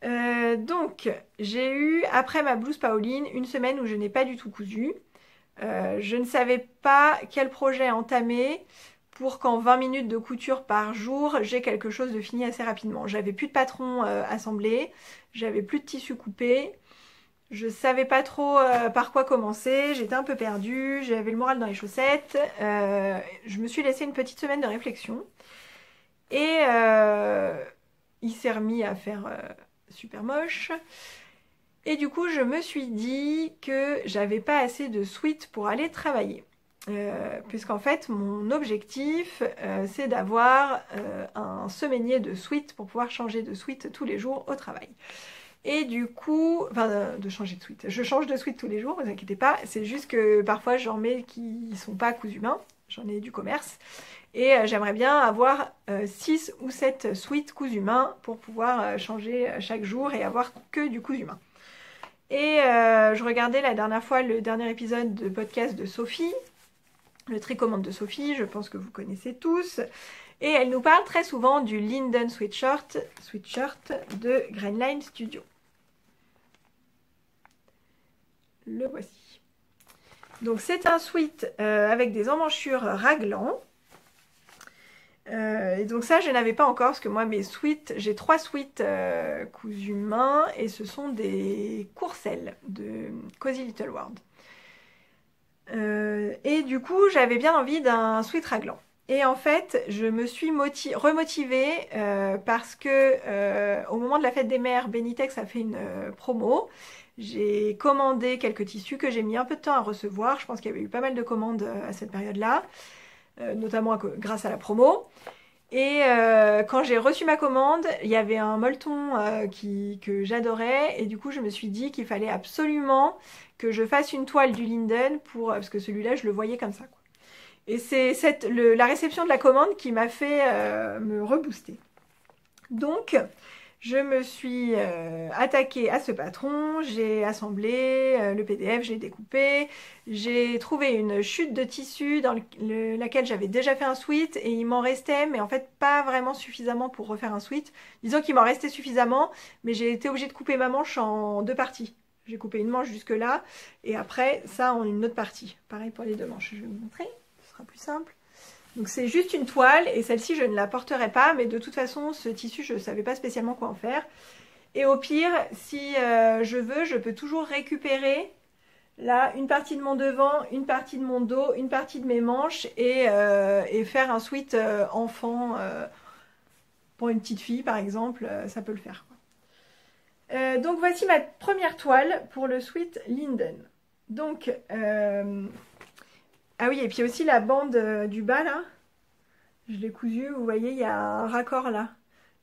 Donc, j'ai eu, après ma blouse Pauline, une semaine où je n'ai pas du tout cousu. Je ne savais pas quel projet entamer pour qu'en 20 minutes de couture par jour, j'ai quelque chose de fini assez rapidement. J'avais plus de patron assemblé, j'avais plus de tissu coupé. Je savais pas trop par quoi commencer, j'étais un peu perdue, j'avais le moral dans les chaussettes. Je me suis laissé une petite semaine de réflexion. Et il s'est remis à faire super moche. Et du coup, je me suis dit que j'avais pas assez de sweat pour aller travailler. Puisqu'en fait, mon objectif, c'est d'avoir un semainier de sweat pour pouvoir changer de sweat tous les jours au travail. Et du coup, enfin de changer de sweat. Je change de sweat tous les jours, ne vous inquiétez pas. C'est juste que parfois j'en mets qui sont pas cousus main. J'en ai du commerce. Et j'aimerais bien avoir 6 ou 7 sweats cousus main pour pouvoir changer chaque jour et avoir que du cousu main. Et je regardais la dernière fois le dernier épisode de podcast de Sophie, le tricommande de Sophie, je pense que vous connaissez tous. Et elle nous parle très souvent du Linden Sweatshirt de Grainline Studio. Le voici. Donc c'est un sweat avec des emmanchures raglan. Et donc ça, je n'avais pas encore, parce que moi, j'ai 3 sweats cousus main, et ce sont des courcelles de Cozy Little World. Et du coup, j'avais bien envie d'un sweat raglan. Et en fait, je me suis remotivée parce que au moment de la fête des mères, Benitex a fait une promo. J'ai commandé quelques tissus que j'ai mis un peu de temps à recevoir. Je pense qu'il y avait eu pas mal de commandes à cette période-là, notamment grâce à la promo. Et quand j'ai reçu ma commande, il y avait un molleton que j'adorais. Et du coup, je me suis dit qu'il fallait absolument que je fasse une toile du Linden parce que celui-là, je le voyais comme ça, quoi. Et c'est la réception de la commande qui m'a fait me rebooster. Donc, je me suis attaquée à ce patron, j'ai assemblé le PDF, j'ai découpé, j'ai trouvé une chute de tissu dans laquelle j'avais déjà fait un sweat et il m'en restait, mais en fait pas vraiment suffisamment pour refaire un sweat. Disons qu'il m'en restait suffisamment, mais j'ai été obligée de couper ma manche en 2 parties. J'ai coupé une manche jusque là et après ça en une autre partie. Pareil pour les 2 manches, je vais vous montrer, ce sera plus simple. Donc c'est juste une toile et celle-ci je ne la porterai pas, mais de toute façon ce tissu je ne savais pas spécialement quoi en faire. Et au pire, si je veux, je peux toujours récupérer là une partie de mon devant, une partie de mon dos, une partie de mes manches et faire un sweat enfant pour une petite fille par exemple, ça peut le faire, quoi. Donc voici ma première toile pour le sweat Linden. Donc ah oui, et puis aussi la bande du bas là, je l'ai cousue, vous voyez, il y a un raccord là.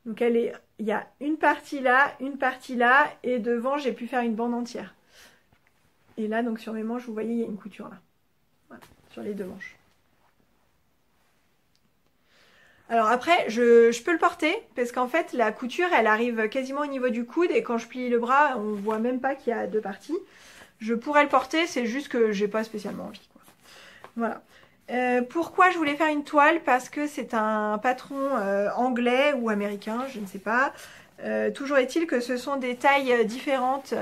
Donc il y a une partie là, et devant j'ai pu faire une bande entière. Et là, donc sur mes manches, vous voyez, il y a une couture là. Voilà, sur les 2 manches. Alors après, je peux le porter, parce qu'en fait, la couture, elle arrive quasiment au niveau du coude, et quand je plie le bras, on voit même pas qu'il y a 2 parties. Je pourrais le porter, c'est juste que j'ai pas spécialement envie, quoi. Voilà. Pourquoi je voulais faire une toile? Parce que c'est un patron anglais ou américain, je ne sais pas. Toujours est-il que ce sont des tailles différentes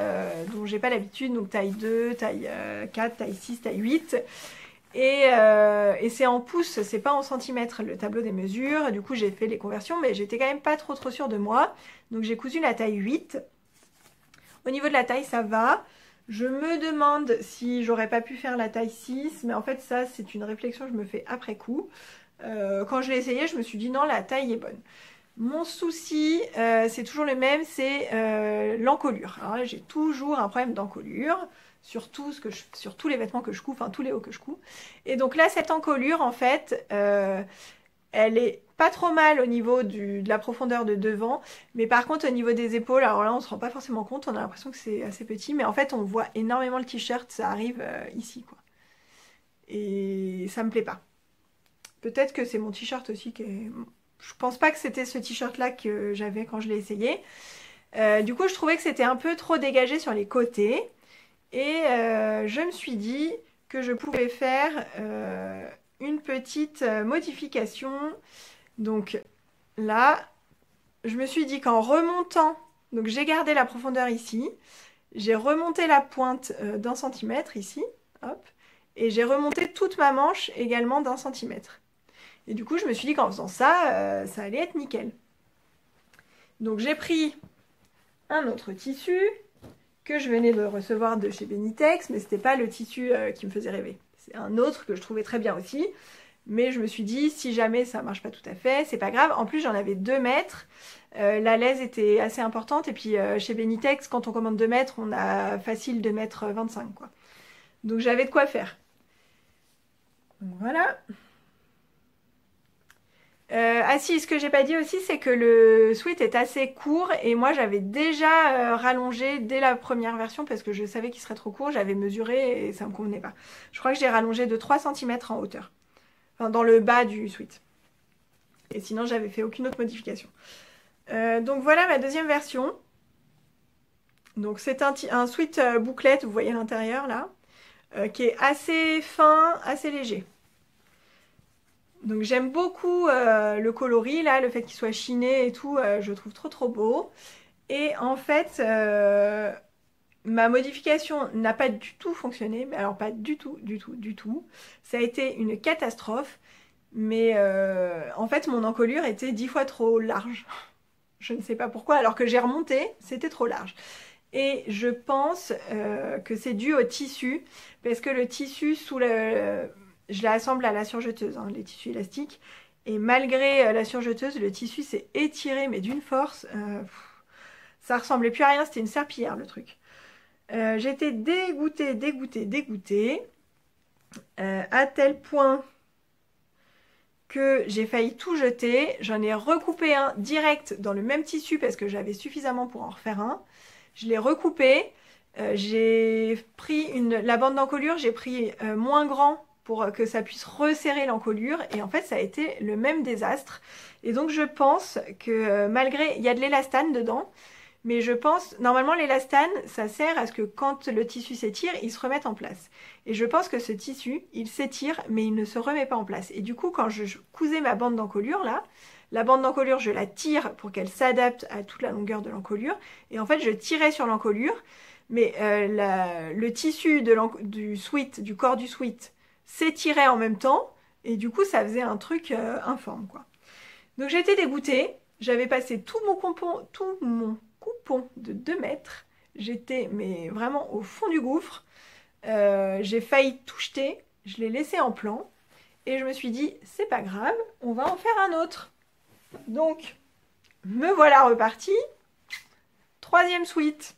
dont j'ai pas l'habitude, donc taille 2, taille 4, taille 6, taille 8. Et c'est en pouces, c'est pas en centimètres le tableau des mesures. Du coup j'ai fait les conversions, mais j'étais quand même pas trop sûre de moi. Donc j'ai cousu la taille 8. Au niveau de la taille, ça va. Je me demande si j'aurais pas pu faire la taille 6, mais en fait ça c'est une réflexion que je me fais après coup. Quand je l'ai essayé, je me suis dit non, la taille est bonne. Mon souci, c'est toujours le même, c'est l'encolure. Alors là, j'ai toujours un problème d'encolure sur sur tous les vêtements que je couds, enfin tous les hauts que je couds. Et donc là, cette encolure, en fait, elle est pas trop mal au niveau de la profondeur de devant, mais par contre au niveau des épaules, alors là on se rend pas forcément compte, on a l'impression que c'est assez petit, mais en fait on voit énormément le t-shirt, ça arrive ici, quoi. Et ça me plaît pas. Peut-être que c'est mon t-shirt aussi qui est... Je pense pas que c'était ce t-shirt là que j'avais quand je l'ai essayé. Du coup je trouvais que c'était un peu trop dégagé sur les côtés, et je me suis dit que je pouvais faire une petite modification. Donc là, je me suis dit qu'en remontant, donc j'ai gardé la profondeur ici, j'ai remonté la pointe d'1 centimètre ici, hop, et j'ai remonté toute ma manche également d'1 centimètre. Et du coup, je me suis dit qu'en faisant ça, ça allait être nickel. Donc j'ai pris un autre tissu que je venais de recevoir de chez Benitex, mais c'était pas le tissu qui me faisait rêver. C'est un autre que je trouvais très bien aussi. Mais je me suis dit, si jamais ça marche pas tout à fait, c'est pas grave. En plus, j'en avais 2 mètres. La laise était assez importante. Et puis, chez Benitex, quand on commande 2 mètres, on a facile 2 mètres 25, quoi. Donc, j'avais de quoi faire. Donc, voilà. Ah si, ce que j'ai pas dit aussi, c'est que le sweat est assez court. Et moi, j'avais déjà rallongé dès la première version parce que je savais qu'il serait trop court. J'avais mesuré et ça me convenait pas. Je crois que j'ai rallongé de 3 cm en hauteur. Enfin, dans le bas du sweat. Et sinon, j'avais fait aucune autre modification. Donc voilà ma deuxième version. Donc c'est un sweat bouclette, vous voyez l'intérieur là, qui est assez fin, assez léger. Donc j'aime beaucoup le coloris là, le fait qu'il soit chiné et tout, je trouve trop beau. Et en fait, ma modification n'a pas du tout fonctionné, mais alors pas du tout. Ça a été une catastrophe. Mais en fait, mon encolure était 10 fois trop large. Je ne sais pas pourquoi, alors que j'ai remonté, c'était trop large. Et je pense que c'est dû au tissu, parce que le tissu je l'assemble à la surjeteuse, hein, les tissus élastiques, et malgré la surjeteuse, le tissu s'est étiré, mais d'une force, ça ressemblait plus à rien, c'était une serpillière le truc. J'étais dégoûtée, dégoûtée, dégoûtée, à tel point que j'ai failli tout jeter. J'en ai recoupé un direct dans le même tissu parce que j'avais suffisamment pour en refaire un. Je l'ai recoupé. J'ai pris la bande d'encolure, j'ai pris moins grand pour que ça puisse resserrer l'encolure. Et en fait, ça a été le même désastre. Et donc, je pense que malgré... Il y a de l'élastane dedans. Mais je pense, normalement l'élastane, ça sert à ce que quand le tissu s'étire, il se remette en place. Et je pense que ce tissu, il s'étire, mais il ne se remet pas en place. Et du coup, quand je cousais ma bande d'encolure, là, la bande d'encolure, je la tire pour qu'elle s'adapte à toute la longueur de l'encolure. Et en fait, je tirais sur l'encolure, mais le tissu du sweat, du corps du sweat, s'étirait en même temps. Et du coup, ça faisait un truc informe, quoi. Donc j'étais dégoûtée. J'avais passé tout mon coupon de 2 mètres. J'étais mais vraiment au fond du gouffre. J'ai failli tout jeter. Je l'ai laissé en plan. Et je me suis dit, c'est pas grave, on va en faire un autre. Donc, me voilà repartie. 3e sweat.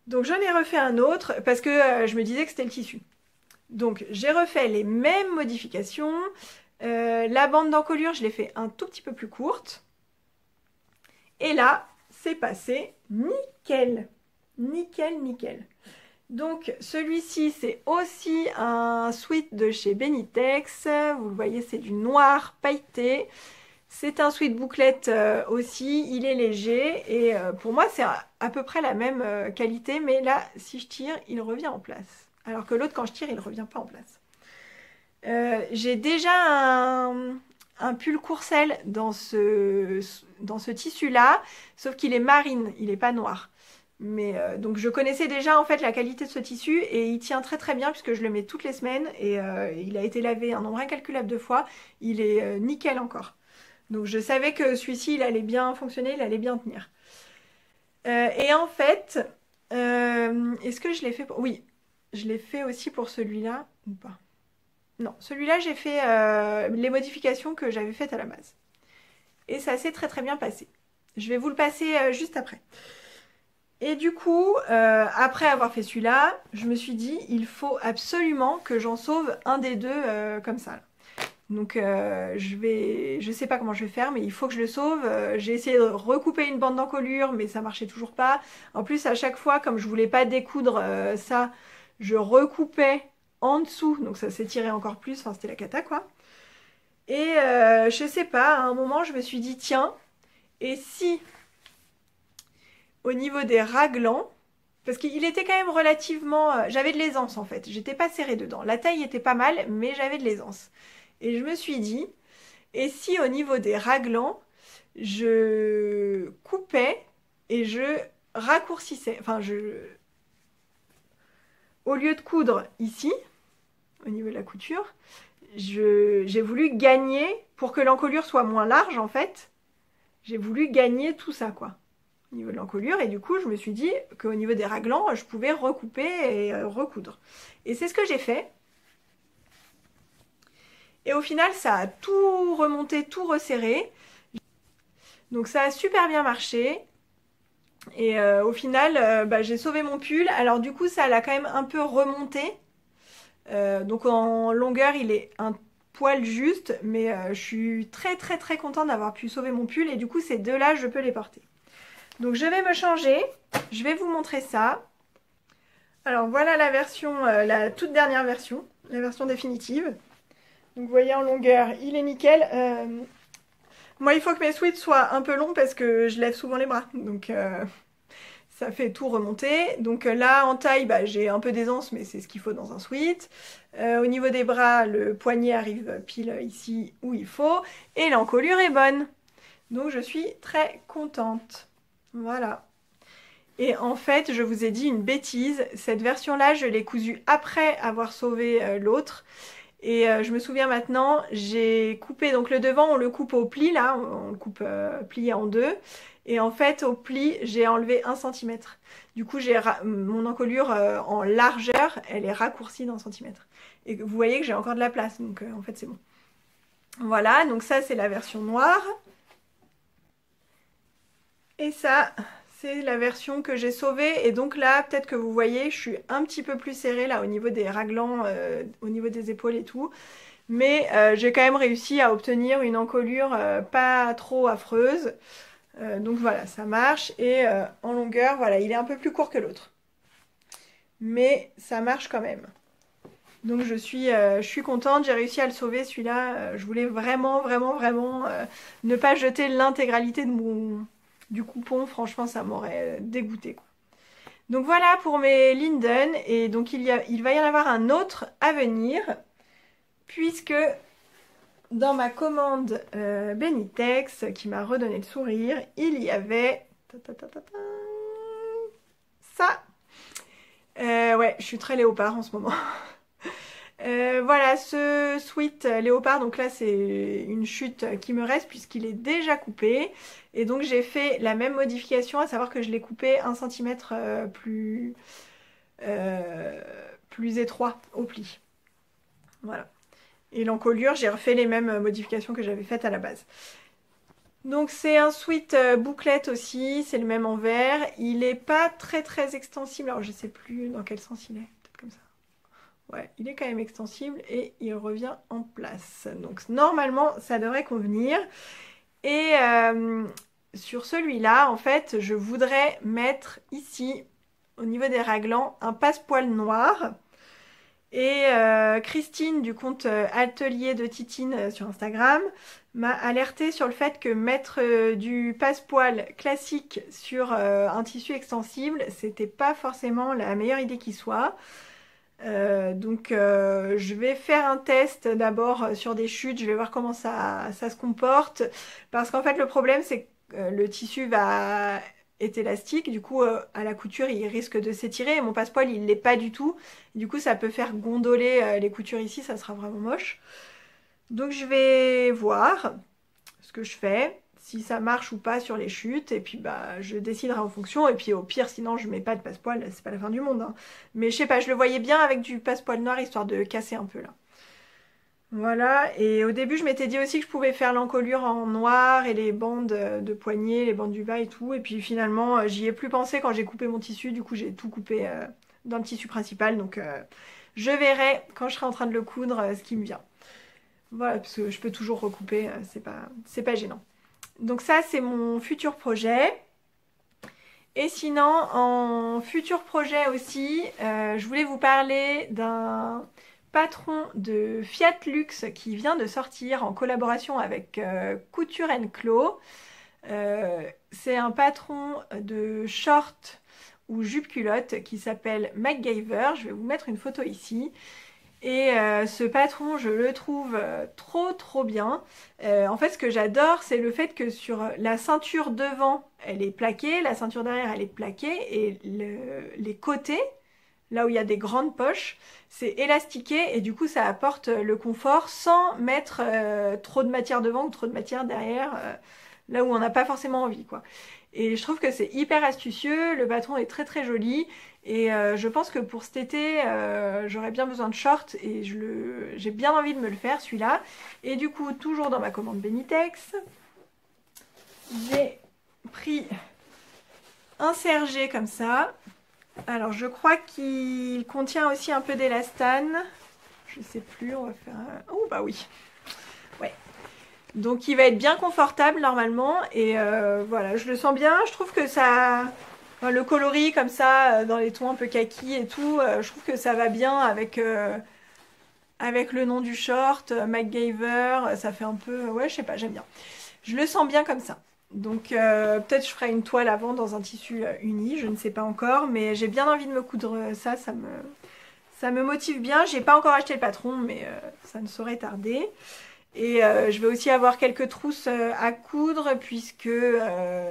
Donc j'en ai refait un autre parce que je me disais que c'était le tissu. Donc j'ai refait les mêmes modifications. La bande d'encolure, je l'ai fait un tout petit peu plus courte. Et là, c'est passé nickel. Nickel, nickel. Donc celui-ci, c'est aussi un sweat de chez Benitex. Vous le voyez, c'est du noir pailleté. C'est un sweat bouclette aussi. Il est léger. Et pour moi, c'est à peu près la même qualité. Mais là, si je tire, il revient en place. Alors que l'autre, quand je tire, il ne revient pas en place. J'ai déjà un pull courcelle dans ce tissu-là, sauf qu'il est marine, il n'est pas noir. Mais donc je connaissais déjà en fait la qualité de ce tissu et il tient très très bien puisque je le mets toutes les semaines et il a été lavé un nombre incalculable de fois. Il est nickel encore. Donc je savais que celui-ci il allait bien fonctionner, il allait bien tenir. Et en fait, est-ce que je l'ai fait pour... Oui, je l'ai fait aussi pour celui-là ou pas? Non, celui-là, j'ai fait les modifications que j'avais faites à la base. Et ça s'est très très bien passé. Je vais vous le passer juste après. Et du coup, après avoir fait celui-là, je me suis dit, il faut absolument que j'en sauve un des deux comme ça. Donc je sais pas comment je vais faire, mais il faut que je le sauve. J'ai essayé de recouper une bande d'encolure, mais ça marchait toujours pas. En plus, à chaque fois, comme je voulais pas découdre ça, je recoupais en dessous, donc ça s'étirait encore plus, enfin c'était la cata quoi. Et je sais pas, à un moment je me suis dit tiens, et si au niveau des raglans, parce qu'il était quand même relativement... j'avais de l'aisance en fait, j'étais pas serrée dedans. La taille était pas mal, mais j'avais de l'aisance. Et je me suis dit, et si au niveau des raglans, je coupais et je raccourcissais, enfin au lieu de coudre ici, au niveau de la couture, j'ai voulu gagner, pour que l'encolure soit moins large en fait, j'ai voulu gagner tout ça quoi, au niveau de l'encolure, et du coup je me suis dit qu'au niveau des raglans, je pouvais recouper et recoudre. Et c'est ce que j'ai fait. Et au final, ça a tout remonté, tout resserré. Donc ça a super bien marché. Et au final, j'ai sauvé mon pull. Alors du coup, ça l'a quand même un peu remonté. Donc en longueur, il est un poil juste. Mais je suis très très très contente d'avoir pu sauver mon pull. Et du coup, ces deux-là, je peux les porter. Donc je vais me changer. Je vais vous montrer ça. Alors voilà la version, la toute dernière version. La version définitive. Donc vous voyez en longueur, il est nickel. Moi, il faut que mes sweats soient un peu longs parce que je lève souvent les bras. Donc ça fait tout remonter. Donc là, en taille, j'ai un peu d'aisance, mais c'est ce qu'il faut dans un sweat. Au niveau des bras, le poignet arrive pile ici où il faut. Et l'encolure est bonne. Donc je suis très contente. Voilà. Et en fait, je vous ai dit une bêtise. Cette version-là, je l'ai cousue après avoir sauvé l'autre. Et je me souviens maintenant, j'ai coupé, donc le devant on le coupe au pli là, on le coupe plié en deux. Et en fait au pli j'ai enlevé 1 cm. Du coup mon encolure en largeur, elle est raccourcie d'1 cm. Et vous voyez que j'ai encore de la place, donc en fait c'est bon. Voilà, donc ça c'est la version noire. Et ça, c'est la version que j'ai sauvée. Et donc là, peut-être que vous voyez, je suis un petit peu plus serrée là au niveau des raglans, au niveau des épaules et tout. Mais j'ai quand même réussi à obtenir une encolure pas trop affreuse. Donc voilà, ça marche. Et en longueur, voilà, il est un peu plus court que l'autre. Mais ça marche quand même. Donc je suis contente, j'ai réussi à le sauver celui-là. Je voulais vraiment, vraiment, vraiment ne pas jeter l'intégralité du coupon. Franchement, ça m'aurait dégoûté, quoi. Donc voilà pour mes Linden. Et donc il va y en avoir un autre à venir. Puisque dans ma commande Benitex, qui m'a redonné le sourire, il y avait ça. Ouais, je suis très léopard en ce moment. Voilà, ce sweat léopard, donc là c'est une chute qui me reste puisqu'il est déjà coupé. Et donc j'ai fait la même modification, à savoir que je l'ai coupé 1 cm plus étroit au pli. Voilà. Et l'encolure, j'ai refait les mêmes modifications que j'avais faites à la base. Donc c'est un sweat bouclette aussi, c'est le même en vert. Il n'est pas très très extensible, alors je sais plus dans quel sens il est, peut-être comme ça. Ouais, il est quand même extensible et il revient en place. Donc normalement, ça devrait convenir. Et sur celui-là, en fait, je voudrais mettre ici, au niveau des raglans, un passepoil noir. Et Christine du compte Atelier de Titine sur Instagram m'a alerté sur le fait que mettre du passepoil classique sur un tissu extensible, c'était pas forcément la meilleure idée qui soit. Donc je vais faire un test d'abord sur des chutes, je vais voir comment ça se comporte. Parce qu'en fait le problème c'est que le tissu est élastique, du coup à la couture il risque de s'étirer et mon passepoil il l'est pas du tout. Du coup ça peut faire gondoler les coutures ici, ça sera vraiment moche. Donc je vais voir ce que je fais, si ça marche ou pas sur les chutes, et puis bah je déciderai en fonction, et puis au pire sinon je mets pas de passepoil, c'est pas la fin du monde, hein. Mais je sais pas, je le voyais bien avec du passepoil noir histoire de casser un peu là. Voilà, et au début je m'étais dit aussi que je pouvais faire l'encolure en noir et les bandes de poignet, les bandes du bas et tout, et puis finalement j'y ai plus pensé quand j'ai coupé mon tissu, du coup j'ai tout coupé dans le tissu principal, donc je verrai quand je serai en train de le coudre ce qui me vient. Voilà, parce que je peux toujours recouper, c'est pas gênant. Donc ça, c'est mon futur projet. Et sinon, en futur projet aussi, je voulais vous parler d'un patron de Fiat Luxe qui vient de sortir en collaboration avec Couture Clos. C'est un patron de short ou jupe culotte qui s'appelle MacGyver. Je vais vous mettre une photo ici. Et ce patron, je le trouve trop bien. En fait, ce que j'adore, c'est le fait que sur la ceinture devant, elle est plaquée, la ceinture derrière, elle est plaquée, et les côtés, là où il y a des grandes poches, c'est élastiqué, et du coup, ça apporte le confort sans mettre trop de matière devant ou trop de matière derrière, là où on n'a pas forcément envie, quoi. Et je trouve que c'est hyper astucieux, le patron est très joli. Et je pense que pour cet été, j'aurais bien besoin de shorts et j'ai bien envie de me le faire celui-là. Et du coup, toujours dans ma commande Benitex, j'ai pris un sergé comme ça. Alors je crois qu'il contient aussi un peu d'élastane. Je sais plus, on va faire un... Oh bah oui. Ouais. Donc il va être bien confortable normalement. Et voilà, je le sens bien. Je trouve que ça... Enfin, le coloris comme ça, dans les tons un peu kaki et tout, je trouve que ça va bien avec le nom du short, MacGyver, ça fait un peu... Ouais, je sais pas, j'aime bien. Je le sens bien comme ça. Donc peut-être je ferai une toile avant dans un tissu uni, je ne sais pas encore, mais j'ai bien envie de me coudre ça, ça me motive bien. J'ai pas encore acheté le patron, mais ça ne saurait tarder. Et je vais aussi avoir quelques trousses à coudre puisque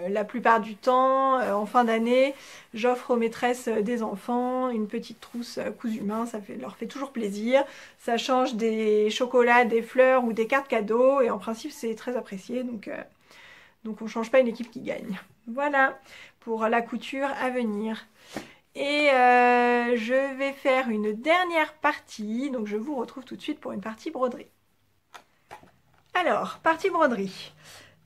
la plupart du temps, en fin d'année, j'offre aux maîtresses des enfants une petite trousse cousue main, leur fait toujours plaisir. Ça change des chocolats, des fleurs ou des cartes cadeaux et en principe c'est très apprécié donc on ne change pas une équipe qui gagne. Voilà pour la couture à venir. Et je vais faire une dernière partie, donc je vous retrouve tout de suite pour une partie broderie. Alors, partie broderie.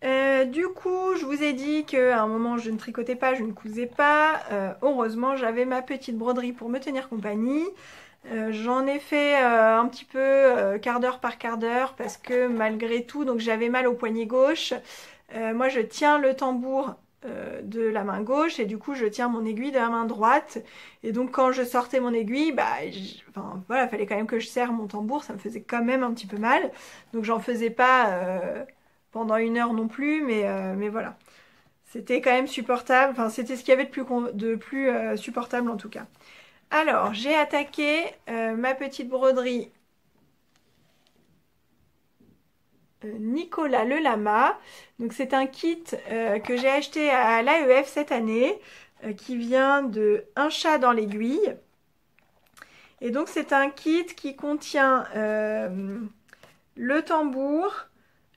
Du coup, je vous ai dit qu'à un moment, je ne tricotais pas, je ne cousais pas. Heureusement, j'avais ma petite broderie pour me tenir compagnie. J'en ai fait un petit peu quart d'heure par quart d'heure parce que malgré tout, donc j'avais mal au poignet gauche. Moi, je tiens le tambour de la main gauche et du coup je tiens mon aiguille de la main droite et donc quand je sortais mon aiguille enfin voilà, fallait quand même que je serre mon tambour, ça me faisait quand même un petit peu mal, donc j'en faisais pas pendant 1 heure non plus, mais voilà, c'était quand même supportable, enfin c'était ce qu'il y avait de plus supportable en tout cas. Alors j'ai attaqué ma petite broderie Nicolas Le Lama. Donc c'est un kit que j'ai acheté à l'AEF cette année qui vient de Un chat dans l'aiguille. Et donc c'est un kit qui contient le tambour,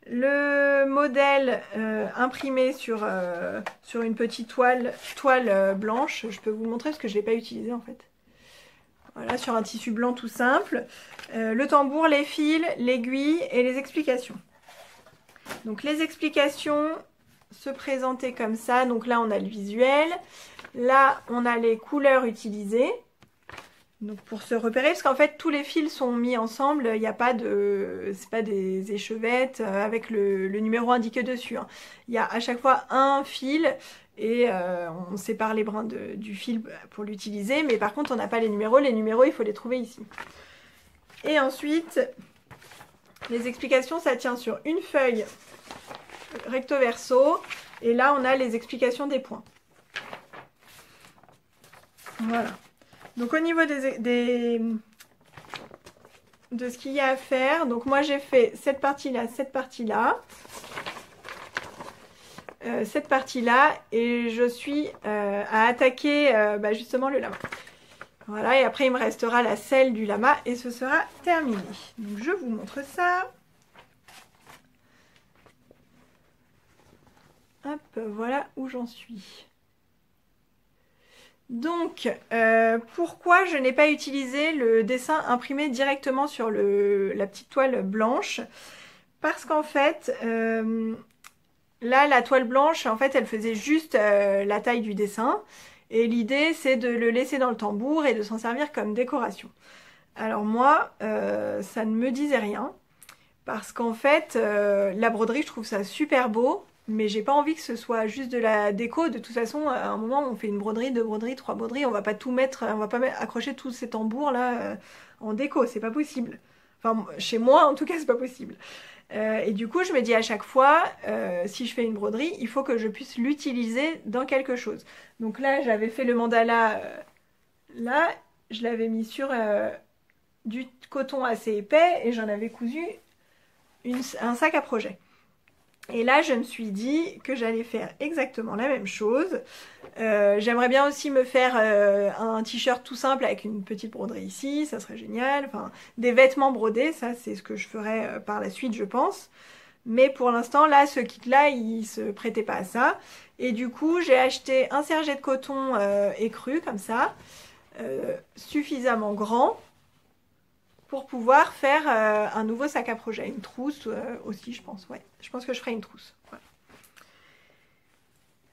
le modèle imprimé sur une petite toile blanche. Je peux vous le montrer parce que je ne l'ai pas utilisé en fait. Voilà, sur un tissu blanc tout simple. Le tambour, les fils, l'aiguille et les explications. Donc les explications se présentaient comme ça. Donc là on a le visuel. Là on a les couleurs utilisées. Donc pour se repérer, parce qu'en fait tous les fils sont mis ensemble. Il n'y a pas de... c'est pas des échevettes avec le numéro indiqué dessus. Hein. Il y a à chaque fois un fil et on sépare les brins du fil pour l'utiliser. Mais par contre on n'a pas les numéros. Les numéros il faut les trouver ici. Et ensuite... les explications, ça tient sur une feuille recto verso. Et là, on a les explications des points. Voilà. Donc, au niveau de ce qu'il y a à faire, donc moi, j'ai fait cette partie-là, cette partie-là. Cette partie-là. Et je suis à attaquer justement le lama. Voilà, et après il me restera la selle du lama et ce sera terminé. Donc je vous montre ça. Hop, voilà où j'en suis. Donc, pourquoi je n'ai pas utilisé le dessin imprimé directement sur la petite toile blanche? Parce qu'en fait, là, la toile blanche, en fait, elle faisait juste la taille du dessin. Et l'idée, c'est de le laisser dans le tambour et de s'en servir comme décoration. Alors moi, ça ne me disait rien. Parce qu'en fait, la broderie, je trouve ça super beau. Mais j'ai pas envie que ce soit juste de la déco. De toute façon, à un moment, on fait une broderie, 2 broderies, 3 broderies. On va pas tout mettre, on va pas accrocher tous ces tambours là en déco. C'est pas possible. Enfin, chez moi, en tout cas, c'est pas possible. Et du coup, je me dis à chaque fois, si je fais une broderie, il faut que je puisse l'utiliser dans quelque chose. Donc là, j'avais fait le mandala, là, je l'avais mis sur du coton assez épais et j'en avais cousu un sac à projet. Et là, je me suis dit que j'allais faire exactement la même chose. J'aimerais bien aussi me faire un t-shirt tout simple avec une petite broderie ici, ça serait génial. Enfin, des vêtements brodés, ça c'est ce que je ferai par la suite, je pense. Mais pour l'instant, là, ce kit-là, il se prêtait pas à ça. Et du coup, j'ai acheté un serge de coton écru, comme ça, suffisamment grand pour pouvoir faire un nouveau sac à projet. Une trousse aussi, je pense. Ouais, je pense que je ferai une trousse.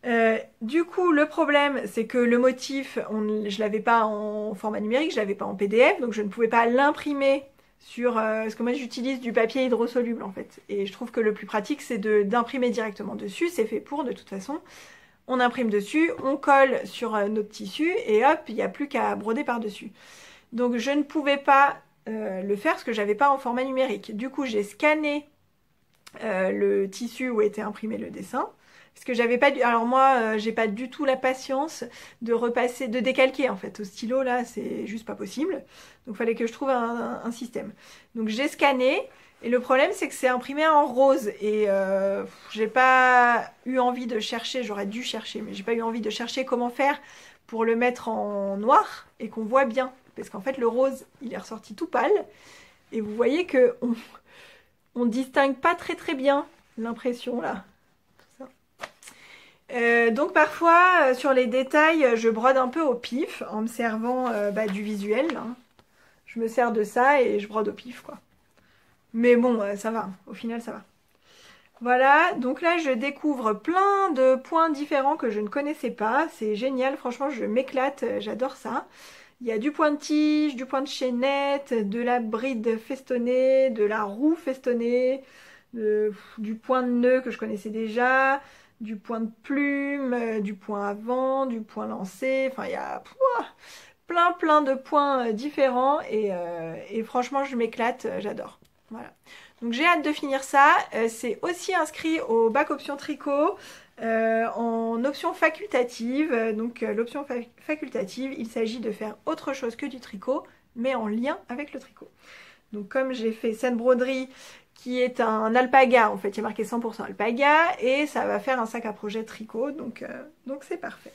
Ouais. Du coup, le problème, c'est que le motif, je l'avais pas en format numérique, je l'avais pas en PDF, donc je ne pouvais pas l'imprimer sur... parce que moi, j'utilise du papier hydrosoluble, en fait. Et je trouve que le plus pratique, c'est d'imprimer directement dessus. C'est fait pour, de toute façon. On imprime dessus, on colle sur notre tissu, et hop, il n'y a plus qu'à broder par-dessus. Donc, je ne pouvais pas le faire parce que j'avais pas en format numérique. Du coup, j'ai scanné le tissu où était imprimé le dessin. Parce que j'avais pas alors moi, j'ai pas du tout la patience de repasser, de décalquer en fait. Au stylo, là, c'est juste pas possible. Donc, il fallait que je trouve un système. Donc, j'ai scanné Et le problème, c'est que c'est imprimé en rose. Et j'ai pas eu envie de chercher, j'aurais dû chercher, mais j'ai pas eu envie de chercher comment faire pour le mettre en noir et qu'on voit bien. Parce qu'en fait, le rose, il est ressorti tout pâle. Et vous voyez que on distingue pas très très bien l'impression là. Donc parfois, sur les détails, je brode un peu au pif en me servant du visuel. Hein. Je me sers de ça et je brode au pif, quoi. Mais bon, ça va. Au final, ça va. Voilà, donc là, je découvre plein de points différents que je ne connaissais pas. C'est génial, franchement, je m'éclate, j'adore ça. Il y a du point de tige, du point de chaînette, de la bride festonnée, de la roue festonnée, du point de nœud que je connaissais déjà, du point de plume, du point avant, du point lancé. Enfin, il y a plein de points différents et franchement, je m'éclate, j'adore. Voilà. Donc j'ai hâte de finir ça. C'est aussi inscrit au bac option tricot. En option facultative, l'option facultative, il s'agit de faire autre chose que du tricot, mais en lien avec le tricot. Donc comme j'ai fait cette broderie qui est un alpaga, en fait, il y a marqué 100% alpaga, et ça va faire un sac à projet tricot, donc c'est parfait.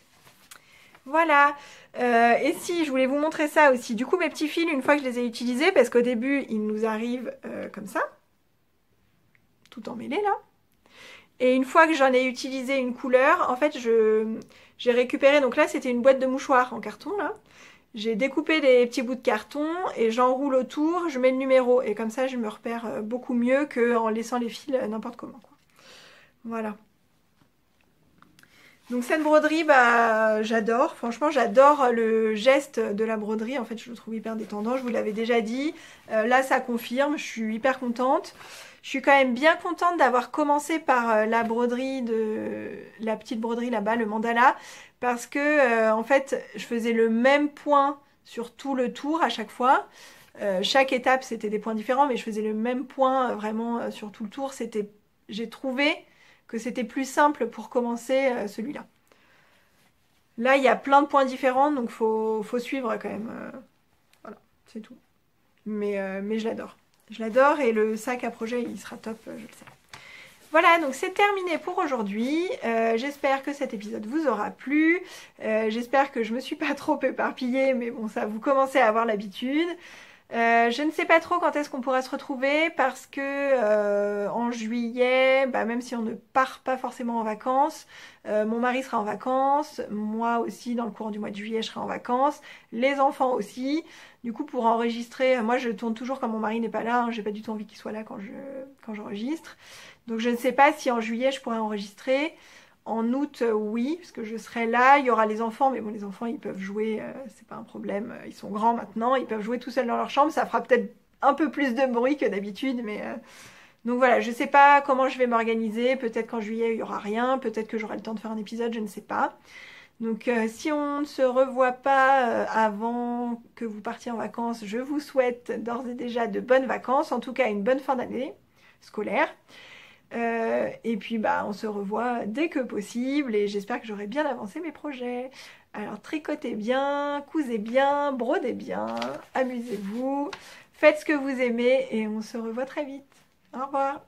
Voilà, et si je voulais vous montrer ça aussi, du coup mes petits fils, une fois que je les ai utilisés, parce qu'au début ils nous arrivent comme ça, tout emmêlés là. Et une fois que j'en ai utilisé une couleur, en fait, j'ai récupéré, donc là, c'était une boîte de mouchoirs en carton, là. J'ai découpé des petits bouts de carton et j'enroule autour, je mets le numéro. Et comme ça, je me repère beaucoup mieux qu'en laissant les fils n'importe comment, quoi. Voilà. Donc cette broderie, j'adore. Franchement, j'adore le geste de la broderie. En fait, je le trouve hyper détendant. Je vous l'avais déjà dit. Là, ça confirme. Je suis hyper contente. Je suis quand même bien contente d'avoir commencé par la broderie la petite broderie là-bas, le mandala, parce que en fait, je faisais le même point sur tout le tour à chaque fois. Chaque étape, c'était des points différents, mais je faisais le même point vraiment sur tout le tour. J'ai trouvé que c'était plus simple pour commencer celui-là. Là, il y a plein de points différents, donc faut suivre quand même. Voilà, c'est tout. Mais je l'adore. Je l'adore et le sac à projet, il sera top, je le sais. Voilà, donc c'est terminé pour aujourd'hui. J'espère que cet épisode vous aura plu. J'espère que je me suis pas trop éparpillée, mais bon, ça, vous commencez à avoir l'habitude. Je ne sais pas trop quand est-ce qu'on pourra se retrouver parce que en juillet, même si on ne part pas forcément en vacances, mon mari sera en vacances, moi aussi dans le courant du mois de juillet je serai en vacances, les enfants aussi. Du coup pour enregistrer, moi je tourne toujours quand mon mari n'est pas là, hein, j'ai pas du tout envie qu'il soit là quand j'enregistre. Donc je ne sais pas si en juillet je pourrai enregistrer. En août, oui, parce que je serai là, il y aura les enfants, mais bon, les enfants, ils peuvent jouer, c'est pas un problème, ils sont grands maintenant, ils peuvent jouer tout seuls dans leur chambre, ça fera peut-être un peu plus de bruit que d'habitude, mais... Donc voilà, je sais pas comment je vais m'organiser, peut-être qu'en juillet, il y aura rien, peut-être que j'aurai le temps de faire un épisode, je ne sais pas. Donc si on ne se revoit pas avant que vous partiez en vacances, je vous souhaite d'ores et déjà de bonnes vacances, en tout cas une bonne fin d'année scolaire. Et puis on se revoit dès que possible et j'espère que j'aurai bien avancé mes projets. Alors tricotez bien, cousez bien, brodez bien, amusez-vous, faites ce que vous aimez et on se revoit très vite. Au revoir.